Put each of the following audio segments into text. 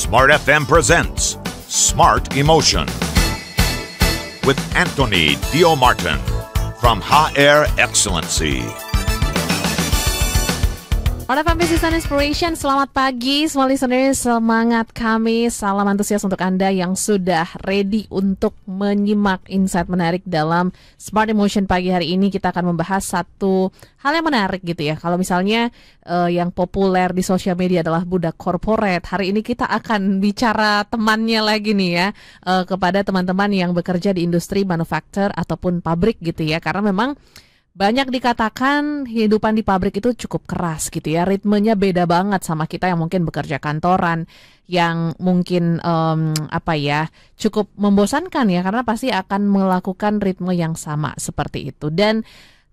Smart FM presents Smart Emotion with Anthony Dio Martin from HR Excellency. Smart FM Business and Inspiration, selamat pagi semua listeners, semangat kami, salam antusias untuk Anda yang sudah ready untuk menyimak insight menarik dalam Smart Emotion pagi hari ini. Kita akan membahas satu hal yang menarik gitu ya. Kalau misalnya yang populer di sosial media adalah budak corporate, hari ini kita akan bicara temannya lagi nih ya, kepada teman-teman yang bekerja di industri manufaktur ataupun pabrik gitu ya. Karena memang banyak dikatakan kehidupan di pabrik itu cukup keras gitu ya. Ritmenya beda banget sama kita yang mungkin bekerja kantoran, yang mungkin cukup membosankan ya, karena pasti akan melakukan ritme yang sama seperti itu. Dan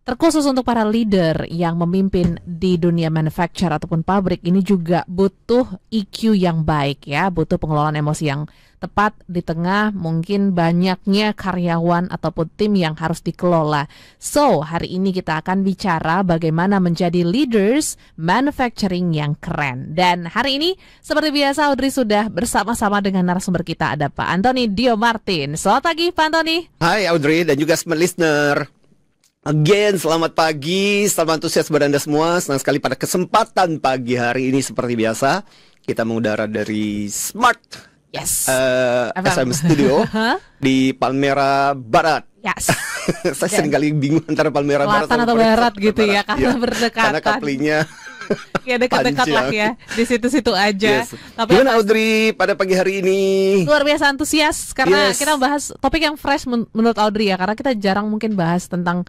terkhusus untuk para leader yang memimpin di dunia manufacture ataupun pabrik, ini juga butuh EQ yang baik ya, butuh pengelolaan emosi yang tepat di tengah mungkin banyaknya karyawan ataupun tim yang harus dikelola. So, hari ini kita akan bicara bagaimana menjadi leaders manufacturing yang keren. Dan hari ini seperti biasa Audrey sudah bersama-sama dengan narasumber kita, ada Pak Anthony Dio Martin. Selamat pagi Pak Anthony. Hai Audrey dan juga smart listener. Again, selamat pagi, salam antusias buat Anda semua. Senang sekali pada kesempatan pagi hari ini seperti biasa kita mengudara dari Smart FM Studio di Palmera Barat. Yes. Saya seringkali bingung antara Palmera Barat atau Barat gitu ya, karena berdekatan. Karena kaplingnya ya dekat-dekat lah ya, di situ-situ aja. Yes. Tapi gimana Audrey pada pagi hari ini? Luar biasa antusias karena kita bahas topik yang fresh menurut Audrey ya, karena kita jarang mungkin bahas tentang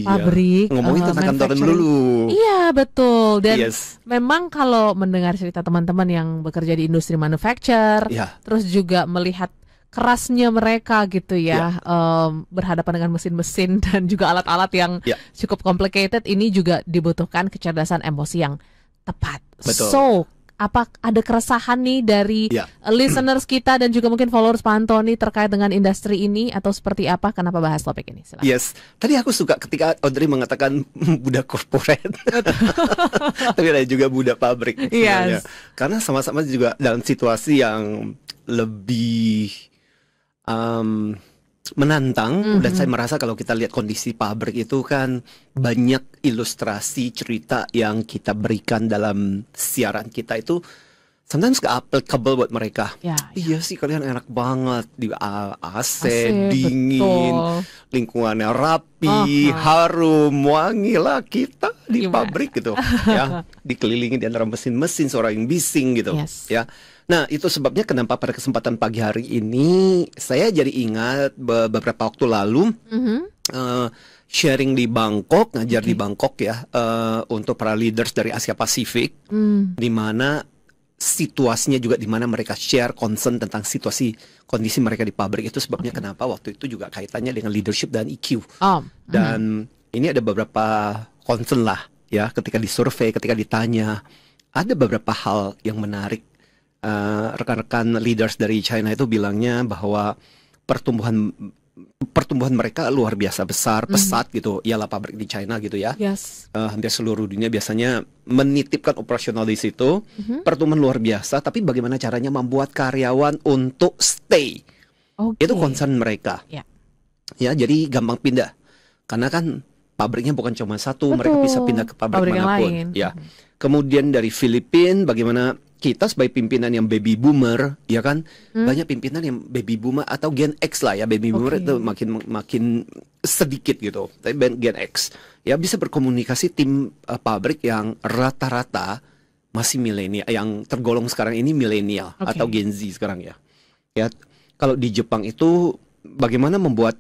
pabrik. Ngomongin tentang kantoran dulu. Iya betul. Dan memang kalau mendengar cerita teman-teman yang bekerja di industri manufacture, terus juga melihat kerasnya mereka gitu ya, berhadapan dengan mesin-mesin dan juga alat-alat yang cukup complicated, ini juga dibutuhkan kecerdasan emosi yang tepat. Betul. So, apa ada keresahan nih dari listeners kita dan juga mungkin followers Pak Anthony terkait dengan industri ini atau seperti apa? Kenapa bahas topik ini? Silakan. Yes, tadi aku suka ketika Audrey mengatakan budak corporate, tapi ada juga budak pabrik. Yes. Karena sama-sama juga dalam situasi yang lebih menantang, dan saya merasa kalau kita lihat kondisi pabrik itu kan banyak ilustrasi cerita yang kita berikan dalam siaran kita itu sometimes gak applicable buat mereka. Iya sih, kalian enak banget di AC dingin, betul. Lingkungannya rapi, harum, wangi lah. Kita di pabrik gitu ya, dikelilingi di antara mesin-mesin, suara yang bising gitu ya. Nah, itu sebabnya kenapa pada kesempatan pagi hari ini saya jadi ingat beberapa waktu lalu sharing di Bangkok, ngajar di Bangkok ya, untuk para leaders dari Asia Pasifik, di mana situasinya juga di mana mereka share concern tentang situasi kondisi mereka di pabrik. Itu sebabnya kenapa waktu itu juga kaitannya dengan leadership dan EQ. Dan ini ada beberapa concern lah ya, ketika disurvei, ketika ditanya, ada beberapa hal yang menarik. Rekan-rekan leaders dari China itu bilangnya bahwa pertumbuhan mereka luar biasa besar, pesat gitu. Ialah pabrik di China gitu ya. Hampir seluruh dunia biasanya menitipkan operasional di situ. Pertumbuhan luar biasa, tapi bagaimana caranya membuat karyawan untuk stay? Itu concern mereka. Ya, jadi gampang pindah. Karena kan pabriknya bukan cuma satu, mereka bisa pindah ke pabrik manapun. Ya. Kemudian dari Filipina, bagaimana kita sebagai pimpinan yang baby boomer, ya kan, banyak pimpinan yang baby boomer atau Gen X lah ya, baby boomer itu makin sedikit gitu, tapi Gen X ya bisa berkomunikasi tim pabrik yang rata-rata masih milenial, yang tergolong sekarang ini milenial atau Gen Z sekarang ya. Ya, kalau di Jepang itu bagaimana membuat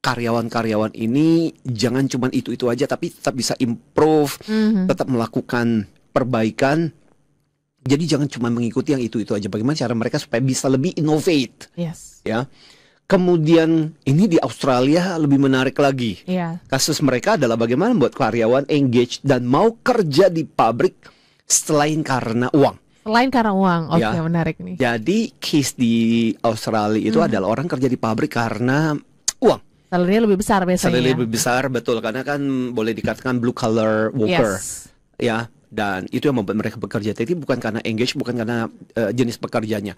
karyawan-karyawan ini jangan cuma itu aja, tapi tetap bisa improve, tetap melakukan perbaikan. Jadi jangan cuma mengikuti yang itu aja. Bagaimana cara mereka supaya bisa lebih innovate? Ya. Kemudian ini di Australia lebih menarik lagi. Kasus mereka adalah bagaimana membuat karyawan engage dan mau kerja di pabrik selain karena uang. Selain karena uang, menarik nih. Jadi case di Australia itu adalah orang kerja di pabrik karena uang. Salary lebih besar biasanya. Salary lebih besar, betul. Karena kan boleh dikatakan blue collar worker. Ya. Dan itu yang membuat mereka bekerja. Jadi bukan karena engage, bukan karena jenis pekerjaannya.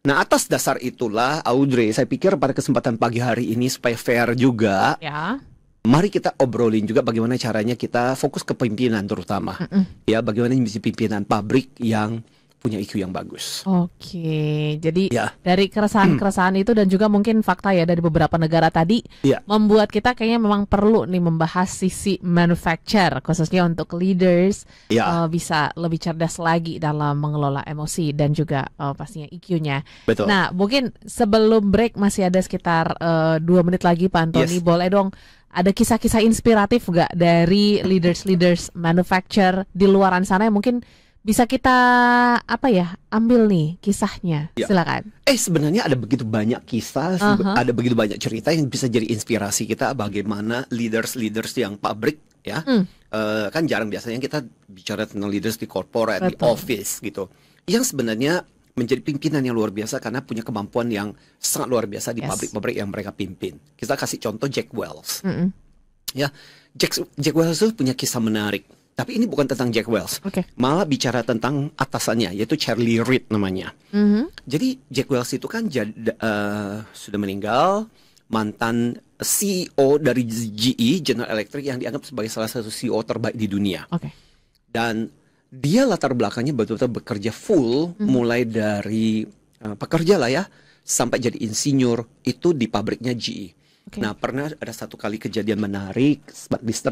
Nah, atas dasar itulah, Audrey, saya pikir pada kesempatan pagi hari ini supaya fair juga, Ya. mari kita obrolin juga bagaimana caranya kita fokus ke pimpinan terutama. Ya, bagaimana bisa pimpinan pabrik yang punya IQ yang bagus. Oke, jadi Ya. dari keresahan-keresahan itu dan juga mungkin fakta ya dari beberapa negara tadi Ya. membuat kita kayaknya memang perlu nih membahas sisi manufacture khususnya untuk leaders Ya. bisa lebih cerdas lagi dalam mengelola emosi dan juga pastinya IQ-nya. Betul. Nah, mungkin sebelum break masih ada sekitar 2 menit lagi Pak Antoni, Yes. boleh dong ada kisah-kisah inspiratif nggak dari leaders manufacture di luaran sana yang mungkin bisa kita ambil nih kisahnya. Ya. Silakan. Sebenarnya ada begitu banyak kisah, ada begitu banyak cerita yang bisa jadi inspirasi kita bagaimana leaders yang pabrik ya. Kan jarang biasanya kita bicara tentang leaders di corporate, di Betul. office gitu. Yang sebenarnya menjadi pimpinan yang luar biasa karena punya kemampuan yang sangat luar biasa di Yes. pabrik-pabrik yang mereka pimpin. Kita kasih contoh Jack Welch. Mm-mm. Ya, Jack Welch itu punya kisah menarik. Tapi ini bukan tentang Jack Welch. Oke. Malah bicara tentang atasannya, yaitu Charlie Reid namanya. Mhm. Jadi Jack Welch itu kan sudah meninggal, mantan CEO dari GE, General Electric, yang dianggap sebagai salah satu CEO terbaik di dunia. Oke. Dan dia latar belakangnya betul-betul bekerja full, mulai dari pekerja lah ya, sampai jadi insinyur, itu di pabriknya GE. Oke. Nah, pernah ada satu kali kejadian menarik,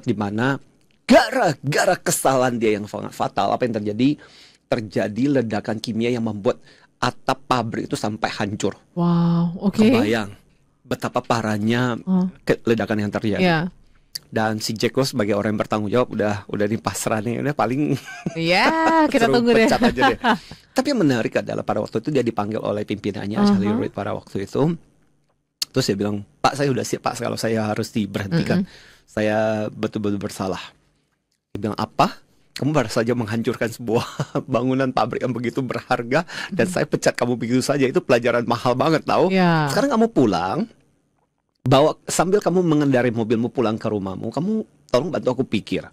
di mana gara-gara kesalahan dia yang sangat fatal, apa yang terjadi? Terjadi ledakan kimia yang membuat atap pabrik itu sampai hancur. Wow, oke. Kebayang betapa parahnya ledakan yang terjadi. Ya. Dan si Jack Welch sebagai orang yang bertanggung jawab udah di pasrah nih, udah paling Ya, kita suruh tunggu deh. pecat aja deh. Tapi yang menarik adalah pada waktu itu dia dipanggil oleh pimpinannya Charlie Reid pada waktu itu. Terus dia bilang, "Pak, saya udah siap Pak kalau saya harus diberhentikan. Saya betul-betul bersalah." Dia bilang, "Apa? Kamu baru saja menghancurkan sebuah bangunan pabrik yang begitu berharga dan saya pecat kamu begitu saja. Itu pelajaran mahal banget tahu. Ya. Sekarang kamu pulang, sambil kamu mengendarai mobilmu pulang ke rumahmu, kamu tolong bantu aku pikir.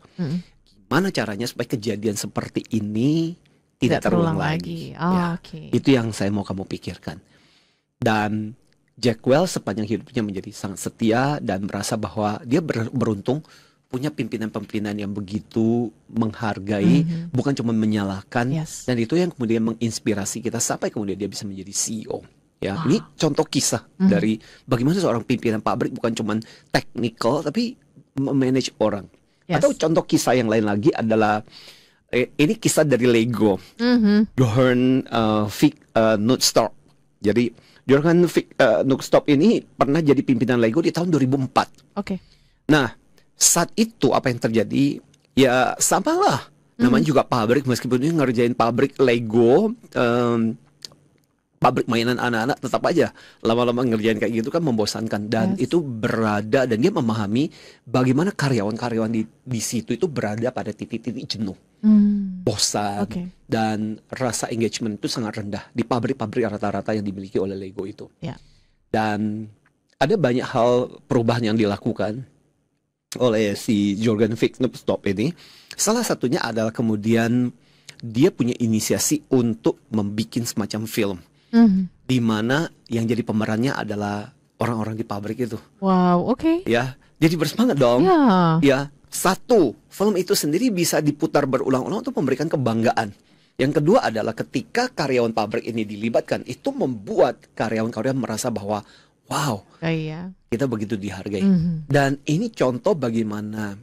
Gimana caranya supaya kejadian seperti ini tidak terulang lagi. Ya, Oke. itu yang saya mau kamu pikirkan." Dan Jack Welch sepanjang hidupnya menjadi sangat setia dan merasa bahwa dia beruntung punya pimpinan-pimpinan yang begitu menghargai, bukan cuma menyalahkan. Yes. Dan itu yang kemudian menginspirasi kita sampai kemudian dia bisa menjadi CEO. Ya, ini contoh kisah dari bagaimana seorang pimpinan pabrik bukan cuma technical tapi memanage orang. Yes. Atau contoh kisah yang lain lagi adalah ini kisah dari Lego. Johan Knutstorp. Jadi Johan Knutstorp ini pernah jadi pimpinan Lego di tahun 2004. Oke. Nah, saat itu apa yang terjadi? Ya samalah. Namanya juga pabrik, meskipun ini ngerjain pabrik Lego, pabrik mainan anak-anak, tetap aja lama-lama ngerjain kayak gitu kan membosankan. Dan itu berada, dan dia memahami bagaimana karyawan-karyawan di situ itu berada pada titik-titik jenuh, bosan, dan rasa engagement itu sangat rendah di pabrik-pabrik rata-rata yang dimiliki oleh Lego itu. Ya. Dan ada banyak hal perubahan yang dilakukan oleh si Jorgen Knutstorp ini. Salah satunya adalah kemudian dia punya inisiasi untuk membuat semacam film, di mana yang jadi pemerannya adalah orang-orang di pabrik itu. Wow, oke. Ya, jadi bersemangat dong. Ya. Ya, satu, film itu sendiri bisa diputar berulang-ulang untuk memberikan kebanggaan. Yang kedua adalah ketika karyawan pabrik ini dilibatkan, itu membuat karyawan-karyawan merasa bahwa wow, Iya. kita begitu dihargai. Dan ini contoh bagaimana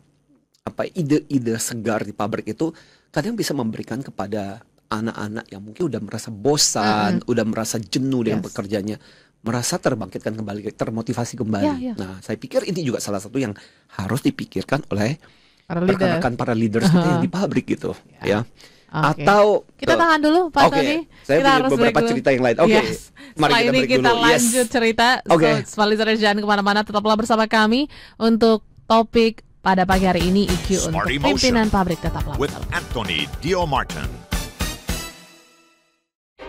ide-ide segar di pabrik itu kadang bisa memberikan kepada anak-anak yang mungkin udah merasa bosan, udah merasa jenuh dengan pekerjaannya, merasa terbangkitkan kembali, termotivasi kembali. Nah, saya pikir ini juga salah satu yang harus dipikirkan oleh rekan-rekan para leaders kita yang di pabrik gitu, ya. Atau kita tahan dulu Pak Tony. Saya Kita punya harus beberapa break dulu. cerita yang lain. Yes. Mari Setelah ini break kita dulu. lanjut cerita. So, listeners jangan kemana-mana, tetaplah bersama kami untuk topik pada pagi hari ini, IQ Smart untuk Emotion pimpinan pabrik. Tetaplah with bersama. Anthony Dio Martin.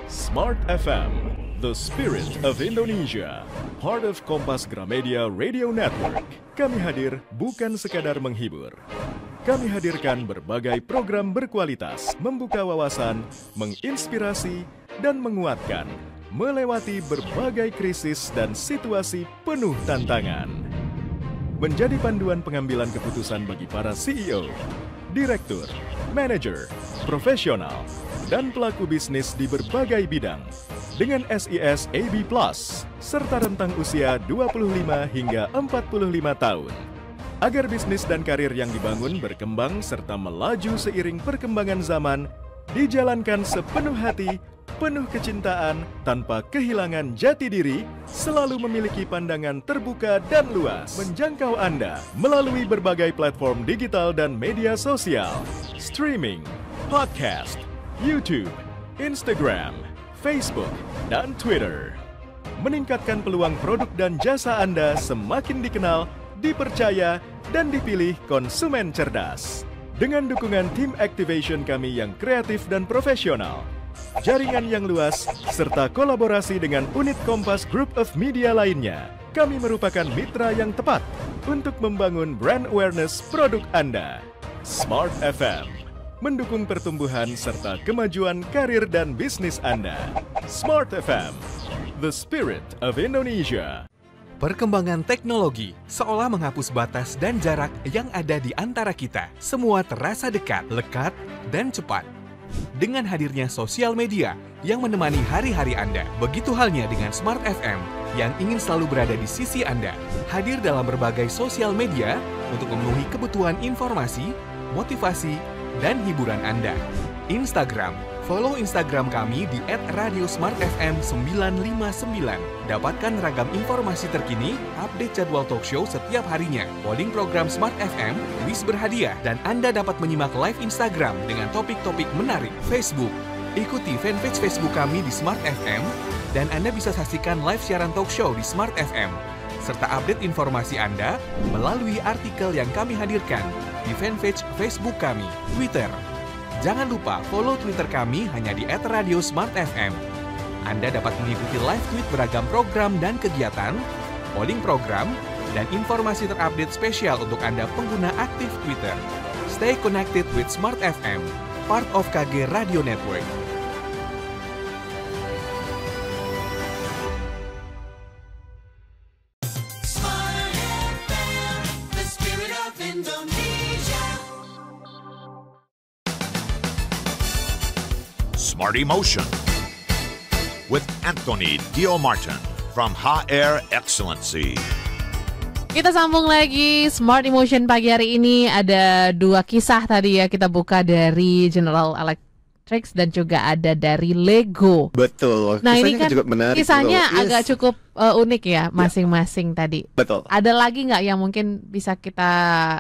Smart FM, the spirit of Indonesia. Part of Kompas Gramedia Radio Network. Kami hadir bukan sekadar menghibur, kami hadirkan berbagai program berkualitas, membuka wawasan, menginspirasi, dan menguatkan, melewati berbagai krisis dan situasi penuh tantangan. Menjadi panduan pengambilan keputusan bagi para CEO, direktur, manajer, profesional, dan pelaku bisnis di berbagai bidang. Dengan SIS AB+, serta rentang usia 25 hingga 45 tahun. Agar bisnis dan karir yang dibangun berkembang serta melaju seiring perkembangan zaman, dijalankan sepenuh hati, penuh kecintaan, tanpa kehilangan jati diri, selalu memiliki pandangan terbuka dan luas, menjangkau Anda melalui berbagai platform digital dan media sosial, streaming, podcast, YouTube, Instagram, Facebook, dan Twitter. Meningkatkan peluang produk dan jasa Anda semakin dikenal, dipercaya, dan dipilih konsumen cerdas. Dengan dukungan tim activation kami yang kreatif dan profesional, jaringan yang luas, serta kolaborasi dengan unit Kompas Group of Media lainnya, kami merupakan mitra yang tepat untuk membangun brand awareness produk Anda. Smart FM, mendukung pertumbuhan serta kemajuan karir dan bisnis Anda. Smart FM, the spirit of Indonesia. Perkembangan teknologi seolah menghapus batas dan jarak yang ada di antara kita. Semua terasa dekat, lekat, dan cepat. Dengan hadirnya sosial media yang menemani hari-hari Anda. Begitu halnya dengan Smart FM yang ingin selalu berada di sisi Anda. Hadir dalam berbagai sosial media untuk memenuhi kebutuhan informasi, motivasi, dan hiburan Anda. Instagram, follow Instagram kami di @radiosmartfm959. Dapatkan ragam informasi terkini, update jadwal talk show setiap harinya, polling program Smart FM, kuis berhadiah, dan Anda dapat menyimak live Instagram dengan topik-topik menarik. Facebook, ikuti fanpage Facebook kami di Smart FM, dan Anda bisa saksikan live siaran talk show di Smart FM, serta update informasi Anda melalui artikel yang kami hadirkan di fanpage Facebook kami. Twitter, jangan lupa follow Twitter kami hanya di @radiosmartfm. Anda dapat mengikuti live tweet beragam program dan kegiatan, polling program, dan informasi terupdate spesial untuk Anda pengguna aktif Twitter. Stay connected with Smart FM, part of KG Radio Network. Smart Emotion with Anthony Dio Martin from HR Excellency. Kita sambung lagi Smart Emotion pagi hari ini. Ada dua kisah tadi ya, kita buka dari General Electric dan juga ada dari Lego. Betul. Nah, kisahnya ini kan juga menarik kisahnya loh. agak cukup unik ya masing-masing tadi. Betul. Ada lagi nggak yang mungkin bisa kita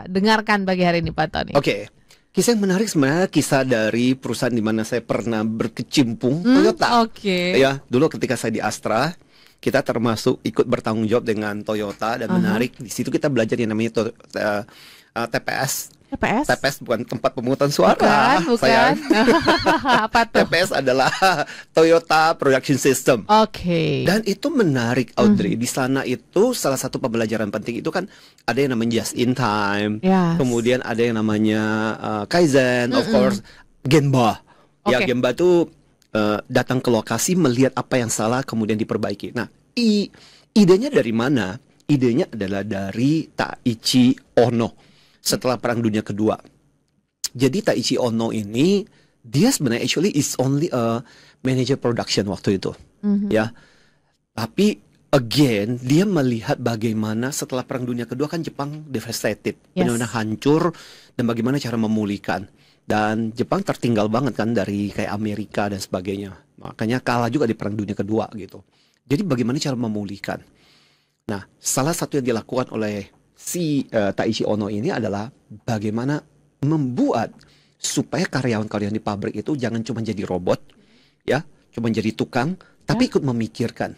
dengarkan pagi hari ini, Pak Tony? Oke. Kisah yang menarik sebenarnya kisah dari perusahaan di mana saya pernah berkecimpung, Toyota. Oke. Ya, dulu ketika saya di Astra, kita termasuk ikut bertanggung jawab dengan Toyota dan menarik di situ kita belajar yang namanya TPS. TPS bukan tempat pemungutan suara. Bukan. Apa tuh? TPS adalah Toyota Production System. Oke. Dan itu menarik, Audrey. Di sana itu salah satu pembelajaran penting itu kan ada yang namanya just in time. Yes. Kemudian ada yang namanya Kaizen, of course, Gemba. Ya, Oke. Gemba itu datang ke lokasi melihat apa yang salah kemudian diperbaiki. Nah, idenya dari mana? Idenya adalah dari Taiichi Ohno setelah Perang Dunia Kedua. Jadi Taiichi Ohno ini dia sebenarnya actually is only a manager production waktu itu, ya. Tapi again dia melihat bagaimana setelah Perang Dunia Kedua kan Jepang devastated, benar-benar hancur, dan bagaimana cara memulihkan. Dan Jepang tertinggal banget kan dari kayak Amerika dan sebagainya. Makanya kalah juga di Perang Dunia Kedua gitu. Jadi bagaimana cara memulihkan? Nah, salah satu yang dilakukan oleh si Taiichi Ohno ini adalah bagaimana membuat supaya karyawan-karyawan di pabrik itu jangan cuma jadi robot, ya, cuma jadi tukang, tapi ikut memikirkan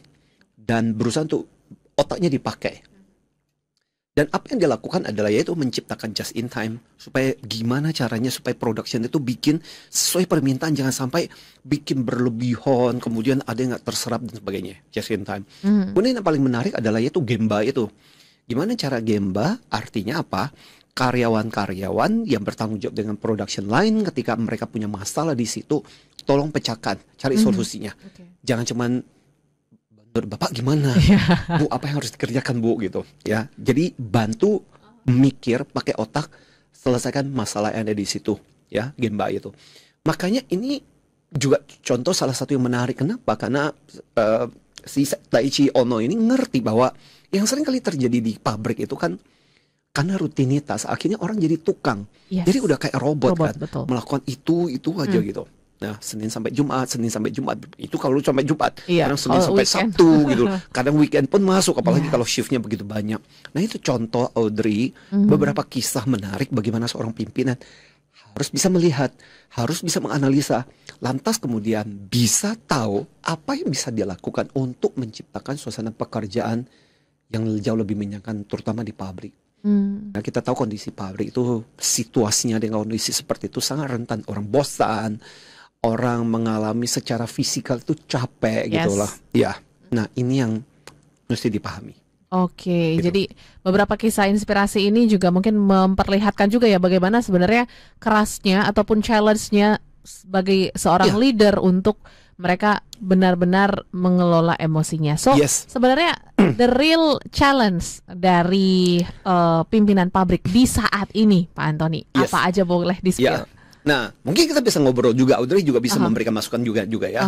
dan berusaha untuk otaknya dipakai. Dan apa yang dilakukan adalah yaitu menciptakan just in time supaya gimana caranya supaya production itu bikin sesuai permintaan, jangan sampai bikin berlebihan kemudian ada yang nggak terserap dan sebagainya. Just in time. Kemudian yang paling menarik adalah yaitu Gemba itu. Gimana cara Gemba? Artinya apa? karyawan-karyawan yang bertanggung jawab dengan production line, ketika mereka punya masalah di situ, tolong pecahkan, cari solusinya. Jangan cuman, Bapak gimana? Bu, apa yang harus dikerjakan, Bu, gitu ya. Jadi bantu mikir pakai otak, selesaikan masalah yang ada di situ ya, Genba itu. Makanya ini juga contoh salah satu yang menarik. Kenapa? Karena si Taiichi Ohno ini ngerti bahwa yang sering kali terjadi di pabrik itu kan karena rutinitas, akhirnya orang jadi tukang. Jadi udah kayak robot kan, betul. melakukan itu aja gitu. Nah, Senin sampai Jumat, itu kalau sampai Jumat. Kadang Senin sampai weekend. Sabtu gitu. Kadang weekend pun masuk, apalagi kalau shiftnya begitu banyak. Nah, itu contoh, Audrey, beberapa kisah menarik bagaimana seorang pimpinan harus bisa melihat, harus bisa menganalisa, lantas kemudian bisa tahu apa yang bisa dia lakukan untuk menciptakan suasana pekerjaan yang jauh lebih menyenangkan, terutama di pabrik. Nah, kita tahu kondisi pabrik itu, situasinya dengan kondisi seperti itu sangat rentan. Orang bosan, orang mengalami secara fisikal itu capek gitulah. Ya, nah ini yang mesti dipahami. Oke, jadi beberapa kisah inspirasi ini juga mungkin memperlihatkan juga ya bagaimana sebenarnya kerasnya ataupun challenge-nya sebagai seorang leader untuk mereka benar-benar mengelola emosinya. So, sebenarnya the real challenge dari pimpinan pabrik di saat ini, Pak Anthony, apa aja boleh di-spill? Nah, mungkin kita bisa ngobrol juga, Audrey juga bisa memberikan masukan juga ya.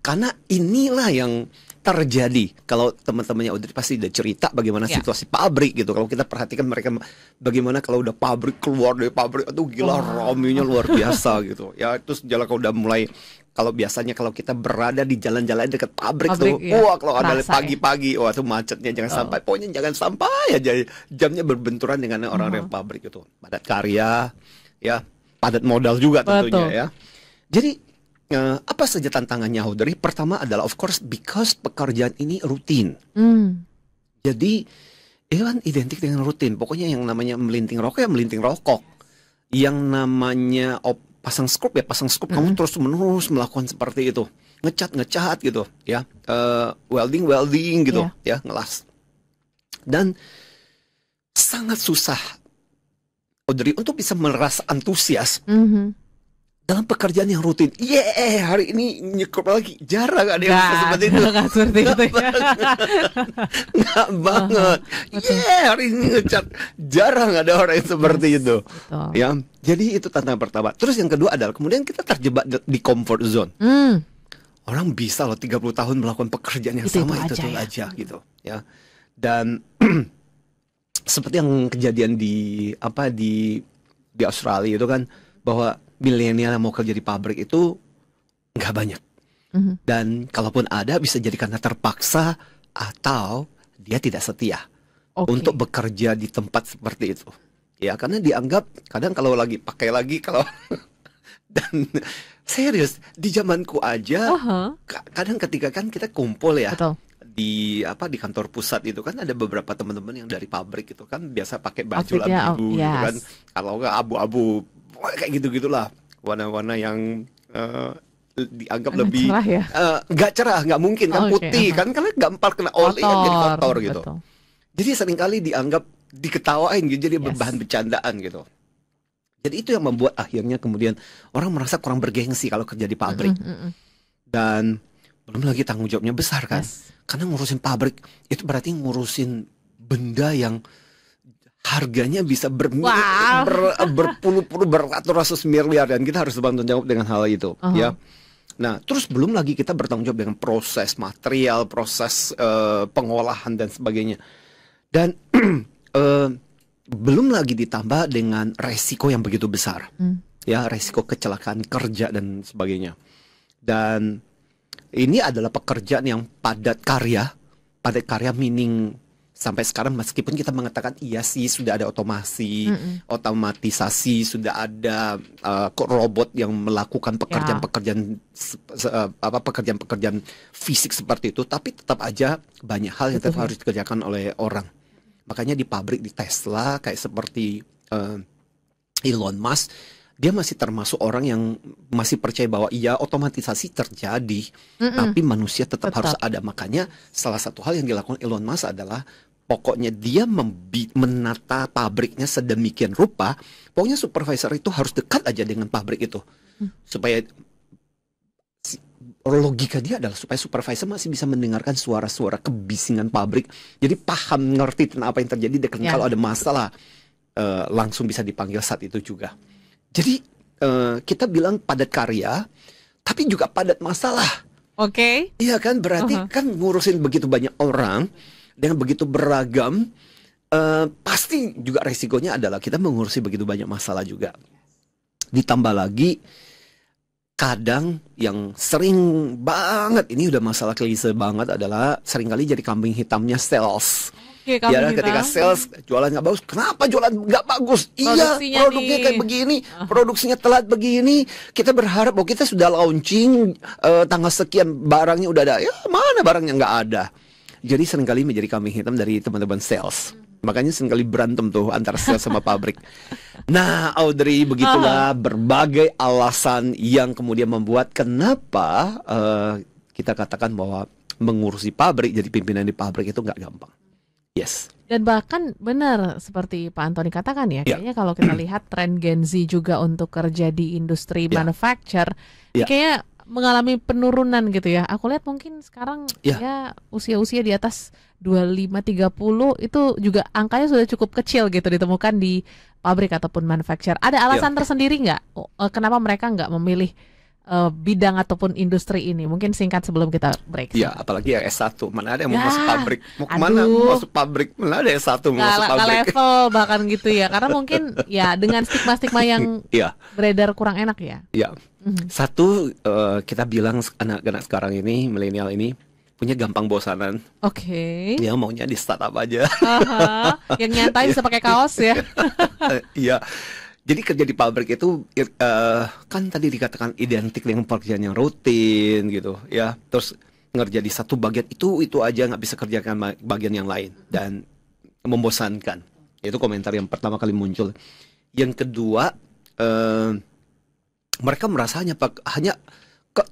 Karena inilah yang terjadi. Kalau teman-temannya Audrey pasti udah cerita bagaimana situasi pabrik gitu. Kalau kita perhatikan mereka bagaimana kalau udah pabrik, keluar dari pabrik itu gila, ramainya luar biasa gitu. Ya, terus jalan kalau udah mulai, kalau biasanya kalau kita berada di jalan-jalan dekat pabrik tuh, wah kalau ada pagi-pagi, wah tuh macetnya jangan sampai, pokoknya jangan sampai aja jamnya berbenturan dengan orang-orang pabrik itu. Padat karya, ya, padat modal juga tentunya ya. Jadi apa saja tantangannya, Audrey? Pertama adalah of course because pekerjaan ini rutin. Jadi kan identik dengan rutin. Pokoknya yang namanya melinting rokok ya melinting rokok. Yang namanya pasang skrup ya pasang skrup. Kamu terus menerus melakukan seperti itu. Ngecat gitu ya. Welding gitu ya, ngelas. Dan sangat susah, Audrey, untuk bisa merasa antusias dalam pekerjaan yang rutin. Hari ini nyekrup lagi. Jarang ada yang bisa seperti itu. Nggak seperti itu ya. Nggak banget. Hari ini ngecat. Jarang ada orang yang seperti itu. Ya, jadi itu tantangan pertama. Terus yang kedua adalah kemudian kita terjebak di comfort zone. Orang bisa loh 30 tahun melakukan pekerjaan yang sama itu aja gitu. Ya. Dan seperti yang kejadian di Australia itu kan, bahwa milenial yang mau kerja di pabrik itu nggak banyak. Dan kalaupun ada, bisa jadi karena terpaksa atau dia tidak setia untuk bekerja di tempat seperti itu. Ya, karena dianggap kadang kalau lagi pakai lagi kalau dan serius di zamanku aja kadang ketika kan kita kumpul ya. Di kantor pusat itu kan ada beberapa teman-teman yang dari pabrik itu kan biasa pakai baju abu-abu gitu kan. Kalau nggak abu-abu kayak gitu-gitulah, warna-warna yang dianggap lebih nggak cerah, nggak mungkin kan, putih kan, karena gampang kena oli kan, jadi kotor gitu. Jadi seringkali dianggap diketawain gitu, jadi bahan bercandaan gitu. Jadi itu yang membuat akhirnya kemudian orang merasa kurang bergengsi kalau kerja di pabrik. Dan belum lagi tanggung jawabnya besar kan, karena ngurusin pabrik itu berarti ngurusin benda yang harganya bisa berpuluh-puluh, beratus-ratus miliar, dan kita harus bertanggung jawab dengan hal itu ya. Nah, terus belum lagi kita bertanggung jawab dengan proses material, proses pengolahan dan sebagainya. Dan belum lagi ditambah dengan resiko yang begitu besar. Ya, resiko kecelakaan kerja dan sebagainya. Dan ini adalah pekerjaan yang padat karya meaning sampai sekarang meskipun kita mengatakan iya sih sudah ada otomatisasi, sudah ada robot yang melakukan pekerjaan fisik seperti itu, tapi tetap aja banyak hal yang tetap harus dikerjakan oleh orang. Makanya di pabrik, di Tesla kayak seperti Elon Musk, dia masih termasuk orang yang masih percaya bahwa iya otomatisasi terjadi, tapi manusia tetap harus ada. Makanya salah satu hal yang dilakukan Elon Musk adalah pokoknya dia menata pabriknya sedemikian rupa, pokoknya supervisor itu harus dekat aja dengan pabrik itu. Supaya logika dia adalah supaya supervisor masih bisa mendengarkan suara-suara kebisingan pabrik. Jadi paham, ngerti tentang apa yang terjadi, dan kalau ada masalah langsung bisa dipanggil saat itu juga. Jadi kita bilang padat karya, tapi juga padat masalah. Oke. Iya kan, berarti kan ngurusin begitu banyak orang dengan begitu beragam, pasti juga resikonya adalah kita mengurusi begitu banyak masalah juga. Ditambah lagi, kadang yang sering banget, ini udah masalah klise banget, adalah seringkali jadi kambing hitamnya sales. Oke, Ya, ketika sales jualan nggak bagus, kenapa jualan nggak bagus? Produksinya Produknya kayak begini, produksinya telat begini. Kita berharap bahwa kita sudah launching tanggal sekian, barangnya udah ada. Ya mana barangnya nggak ada. Jadi seringkali menjadi kambing hitam dari teman-teman sales. Makanya seringkali berantem tuh antara sales sama pabrik. Nah, Audrey, begitulah berbagai alasan yang kemudian membuat kenapa kita katakan bahwa mengurusi pabrik, jadi pimpinan di pabrik itu nggak gampang. Yes. Dan bahkan benar seperti Pak Antoni katakan ya, kayaknya kalau kita lihat tren Gen Z juga untuk kerja di industri manufacture, kayaknya mengalami penurunan gitu ya. Aku lihat mungkin sekarang ya usia-usia di atas 25-30 itu juga angkanya sudah cukup kecil gitu ditemukan di pabrik ataupun manufacture. Ada alasan tersendiri nggak kenapa mereka nggak memilih bidang ataupun industri ini? Mungkin singkat sebelum kita break. Ya, apalagi yang S1, mana ada yang mau masuk pabrik? Mau kemana? Mau masuk pabrik? Mana ada S1 mau masuk pabrik? Level bahkan gitu ya. Karena mungkin ya dengan stigma-stigma yang beredar kurang enak ya. Ya. Satu, kita bilang anak-anak sekarang ini, milenial ini punya gampang bosanan. Oke. Ya, maunya di startup aja. Yang nyantai bisa pakai kaos ya. Iya. Jadi kerja di pabrik itu kan tadi dikatakan identik dengan pekerjaan yang rutin gitu ya. Terus ngerja di satu bagian itu aja, nggak bisa kerjakan bagian yang lain dan membosankan. Itu komentar yang pertama kali muncul. Yang kedua, mereka merasa hanya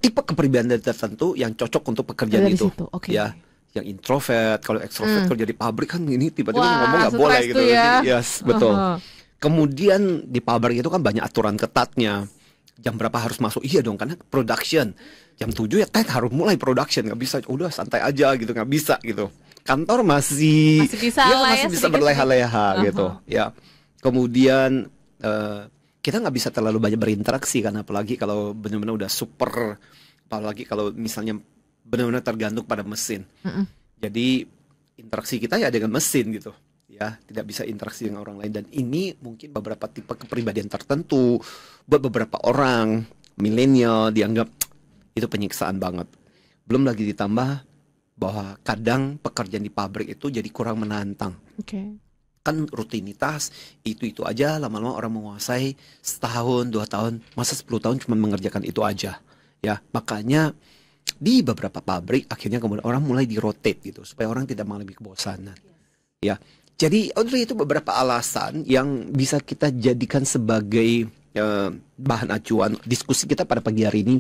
tipe kepribadian tertentu yang cocok untuk pekerjaan itu. Ya, yang introvert, kalau ekstrovert kerja di pabrik kan ini tiba-tiba ngomong nggak boleh gitu. Ya. Yes, betul. Kemudian di pabrik itu kan banyak aturan ketatnya. Jam berapa harus masuk? Iya dong, karena production. Jam 7 ya harus mulai production. Nggak bisa, udah santai aja gitu, nggak bisa gitu. Kantor masih bisa berleha-leha gitu. Ya. Kemudian kita nggak bisa terlalu banyak berinteraksi kan, apalagi kalau benar-benar udah super, apalagi kalau misalnya benar-benar tergantung pada mesin. Jadi interaksi kita ya dengan mesin gitu. Ya, tidak bisa interaksi dengan orang lain, dan ini mungkin beberapa tipe kepribadian tertentu buat beberapa orang milenial dianggap itu penyiksaan banget. Belum lagi ditambah bahwa kadang pekerjaan di pabrik itu jadi kurang menantang. Kan rutinitas itu aja, lama-lama orang menguasai setahun, 2 tahun, masa 10 tahun cuma mengerjakan itu aja. Ya, makanya di beberapa pabrik akhirnya kemudian orang mulai di-rotate gitu supaya orang tidak mengalami kebosanan. Ya. Jadi Audrey, itu beberapa alasan yang bisa kita jadikan sebagai bahan acuan diskusi kita pada pagi hari ini.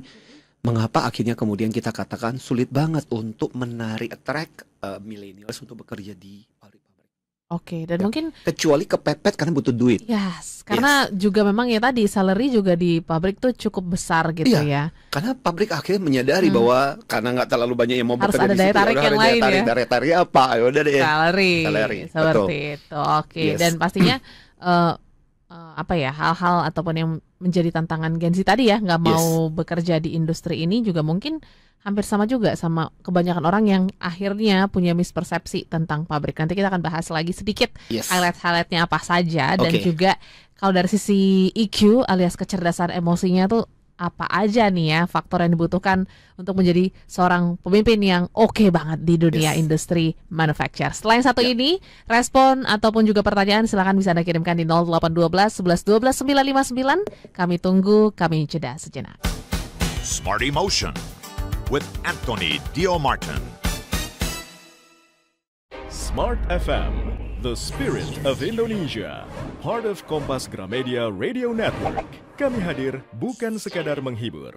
Mengapa akhirnya kemudian kita katakan sulit banget untuk attract millennials untuk bekerja di pabrik-pabrik. Oke, dan mungkin kecuali kepepet karena butuh duit. Yes, karena juga memang ya tadi salary juga di pabrik tuh cukup besar gitu ya. Karena pabrik akhirnya menyadari bahwa karena nggak terlalu banyak yang mau harus bekerja ada di daya situ, tarik yang lain ya. Daya tarik apa? Ya udah deh. Salary. Seperti itu. Oke, dan pastinya apa ya, hal-hal ataupun yang menjadi tantangan Gen Z tadi ya, nggak mau bekerja di industri ini juga mungkin hampir sama juga sama kebanyakan orang yang akhirnya punya mispersepsi tentang pabrik. Nanti kita akan bahas lagi sedikit highlight-highlightnya apa saja, dan juga kalau dari sisi EQ alias kecerdasan emosinya tuh apa aja nih ya faktor yang dibutuhkan untuk menjadi seorang pemimpin yang oke banget di dunia industri manufacture. Selain satu ini, respon ataupun juga pertanyaan silakan bisa Anda kirimkan di 0812 11 12 959. Kami tunggu, kami jeda sejenak. Smart Emotion with Anthony Dio Martin. Smart FM, the spirit of Indonesia, part of Kompas Gramedia Radio Network. Kami hadir bukan sekadar menghibur.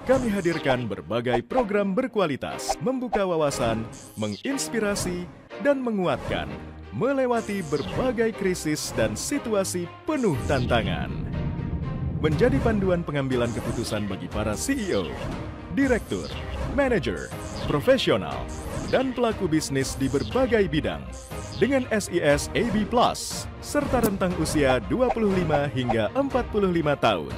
Kami hadirkan berbagai program berkualitas, membuka wawasan, menginspirasi, dan menguatkan melewati berbagai krisis dan situasi penuh tantangan. Menjadi panduan pengambilan keputusan bagi para CEO, direktur, manajer, profesional, dan pelaku bisnis di berbagai bidang dengan SIS AB+, serta rentang usia 25 hingga 45 tahun.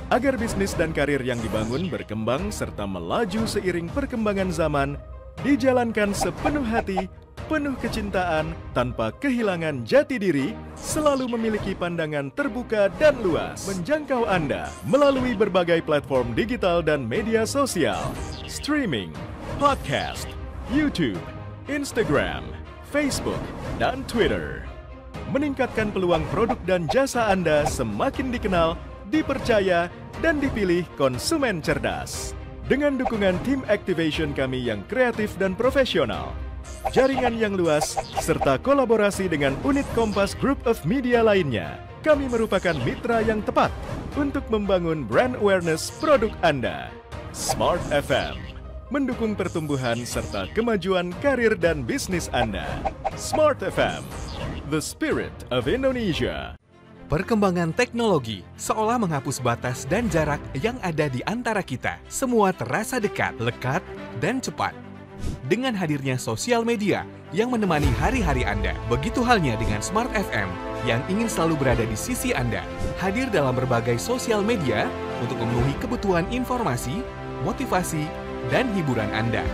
Agar bisnis dan karir yang dibangun berkembang serta melaju seiring perkembangan zaman, dijalankan sepenuh hati, penuh kecintaan, tanpa kehilangan jati diri, selalu memiliki pandangan terbuka dan luas, menjangkau Anda melalui berbagai platform digital dan media sosial, streaming, podcast, YouTube, Instagram, Facebook, dan Twitter. Meningkatkan peluang produk dan jasa Anda semakin dikenal, dipercaya, dan dipilih konsumen cerdas. Dengan dukungan tim activation kami yang kreatif dan profesional, jaringan yang luas, serta kolaborasi dengan unit Kompas Group of Media lainnya, kami merupakan mitra yang tepat untuk membangun brand awareness produk Anda. Smart FM, mendukung pertumbuhan serta kemajuan karir dan bisnis Anda. Smart FM, the spirit of Indonesia. Perkembangan teknologi seolah menghapus batas dan jarak yang ada di antara kita. Semua terasa dekat, lekat, dan cepat. Dengan hadirnya sosial media yang menemani hari-hari Anda, begitu halnya dengan Smart FM yang ingin selalu berada di sisi Anda. Hadir dalam berbagai sosial media untuk memenuhi kebutuhan informasi, motivasi, dan hiburan Anda.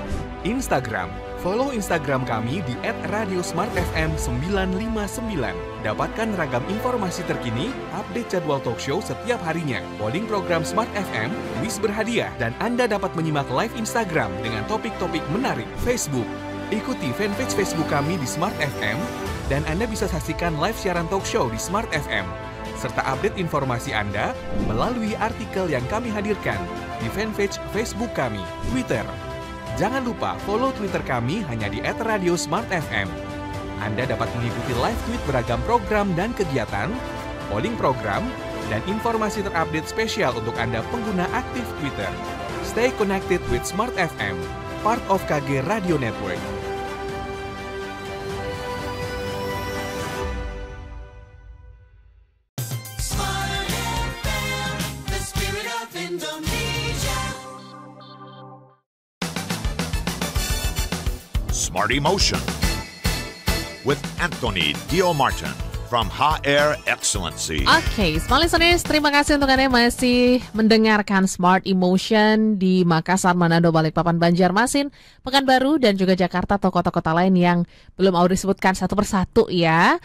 Instagram, follow Instagram kami di @radiosmartfm959. Dapatkan ragam informasi terkini, update jadwal talk show setiap harinya, polling program Smart FM, kuis berhadiah, dan Anda dapat menyimak live Instagram dengan topik-topik menarik. Facebook, ikuti fanpage Facebook kami di Smart FM, dan Anda bisa saksikan live siaran talk show di Smart FM, serta update informasi Anda melalui artikel yang kami hadirkan di fanpage Facebook kami. Twitter, jangan lupa follow Twitter kami hanya di @radiosmartfm. Anda dapat mengikuti live tweet beragam program dan kegiatan, polling program, dan informasi terupdate spesial untuk Anda pengguna aktif Twitter. Stay connected with Smart FM, part of KG Radio Network. Smart Emotion with Anthony Dio Martin from HR Excellency. Oke, Smart Listeners, terima kasih untuk Anda yang masih mendengarkan Smart Emotion di Makassar, Manado, Balikpapan, Banjarmasin, Pekanbaru, dan juga Jakarta atau kota-kota lain yang belum Audi sebutkan satu persatu ya.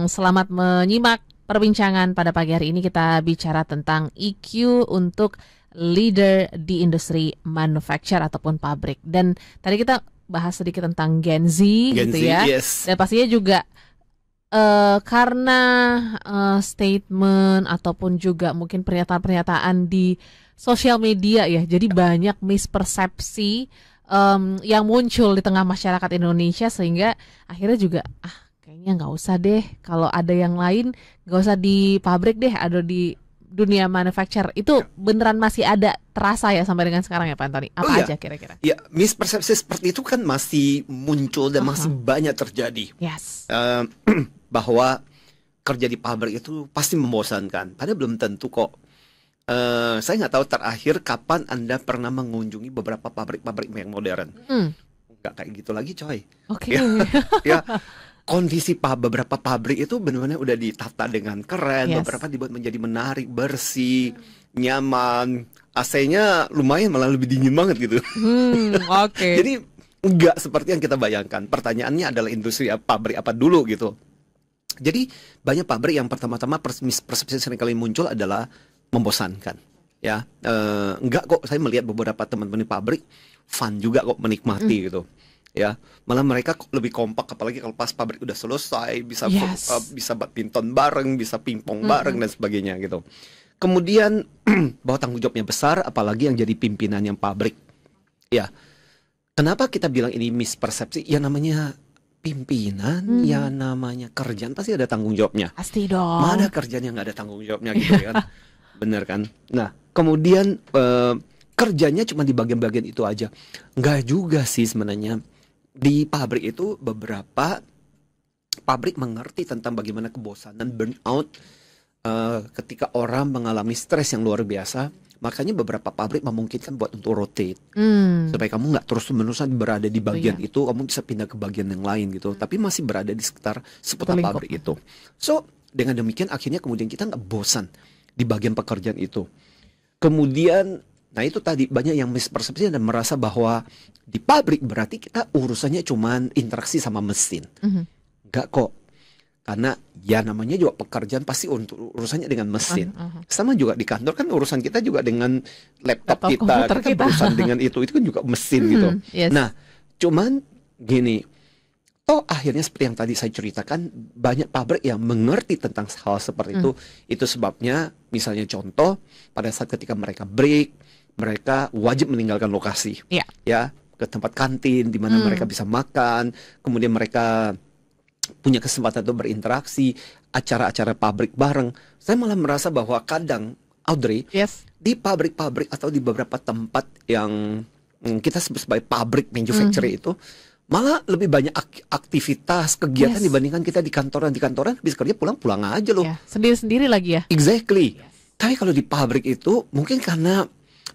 Selamat menyimak perbincangan pada pagi hari ini. Kita bicara tentang EQ untuk leader di industri manufacture ataupun pabrik. Dan tadi kita bahas sedikit tentang Gen Z gitu ya. Yes. Dan pastinya juga karena statement ataupun juga mungkin pernyataan-pernyataan di sosial media ya. Jadi banyak mispersepsi yang muncul di tengah masyarakat Indonesia, sehingga akhirnya juga kayaknya nggak usah deh, kalau ada yang lain nggak usah di pabrik deh, ada di dunia manufacture. Itu beneran masih ada terasa ya sampai dengan sekarang ya Pak Antoni? Apa aja kira-kira? Ya, mispersepsi seperti itu kan masih muncul dan masih banyak terjadi. Yes. Bahwa kerja di pabrik itu pasti membosankan. Padahal belum tentu kok. Saya nggak tahu terakhir kapan Anda pernah mengunjungi beberapa pabrik-pabrik yang modern. Nggak kayak gitu lagi coy. Oke. Ya. Kondisi beberapa pabrik itu benar-benar udah ditata dengan keren, beberapa dibuat menjadi menarik, bersih, nyaman, AC-nya lumayan malah lebih dingin banget gitu. Oke. Jadi enggak seperti yang kita bayangkan. Pertanyaannya adalah industri pabrik apa dulu gitu. Jadi banyak pabrik yang pertama-tama persepsi sering kali muncul adalah membosankan. Ya, enggak kok, saya melihat beberapa teman-teman di pabrik fun juga kok, menikmati gitu. Ya, malah mereka lebih kompak, apalagi kalau pas pabrik udah selesai bisa badminton bareng, bisa pingpong bareng dan sebagainya gitu. Kemudian bahwa tanggung jawabnya besar, apalagi yang jadi pimpinan yang pabrik. Ya, kenapa kita bilang ini mispersepsi? Ya namanya pimpinan, ya namanya kerjaan pasti ada tanggung jawabnya. Pasti dong. Mana kerjaan yang nggak ada tanggung jawabnya gitu kan? Bener kan? Nah, kemudian kerjanya cuma di bagian-bagian itu aja. Nggak juga sih sebenarnya. di pabrik itu beberapa pabrik mengerti tentang bagaimana kebosanan, burnout, ketika orang mengalami stres yang luar biasa. Makanya beberapa pabrik memungkinkan buat untuk rotate, supaya kamu nggak terus-menerusan berada di bagian itu, kamu bisa pindah ke bagian yang lain gitu, tapi masih berada di seputar pabrik itu. So dengan demikian akhirnya kemudian kita nggak bosan di bagian pekerjaan itu. Kemudian, nah itu tadi banyak yang mispersepsi dan merasa bahwa di pabrik berarti kita urusannya cuman interaksi sama mesin. Nggak kok. Karena ya namanya juga pekerjaan pasti untuk urusannya dengan mesin. Sama juga di kantor kan urusan kita juga dengan laptop kita berurusan dengan itu kan juga mesin gitu. Yes. Nah, cuman gini, toh akhirnya seperti yang tadi saya ceritakan, banyak pabrik yang mengerti tentang hal seperti itu. Itu sebabnya misalnya contoh, pada saat ketika mereka break, mereka wajib meninggalkan lokasi. Ya, ke tempat kantin di mana mereka bisa makan, kemudian mereka punya kesempatan untuk berinteraksi, acara-acara pabrik bareng. Saya malah merasa bahwa kadang, Audrey, di pabrik-pabrik atau di beberapa tempat yang kita sebut sebagai pabrik manufacturer itu, malah lebih banyak aktivitas, kegiatan dibandingkan kita di kantoran. Di kantoran habis kerja pulang aja loh. Sendiri-sendiri lagi ya. Exactly. Tapi kalau di pabrik itu mungkin karena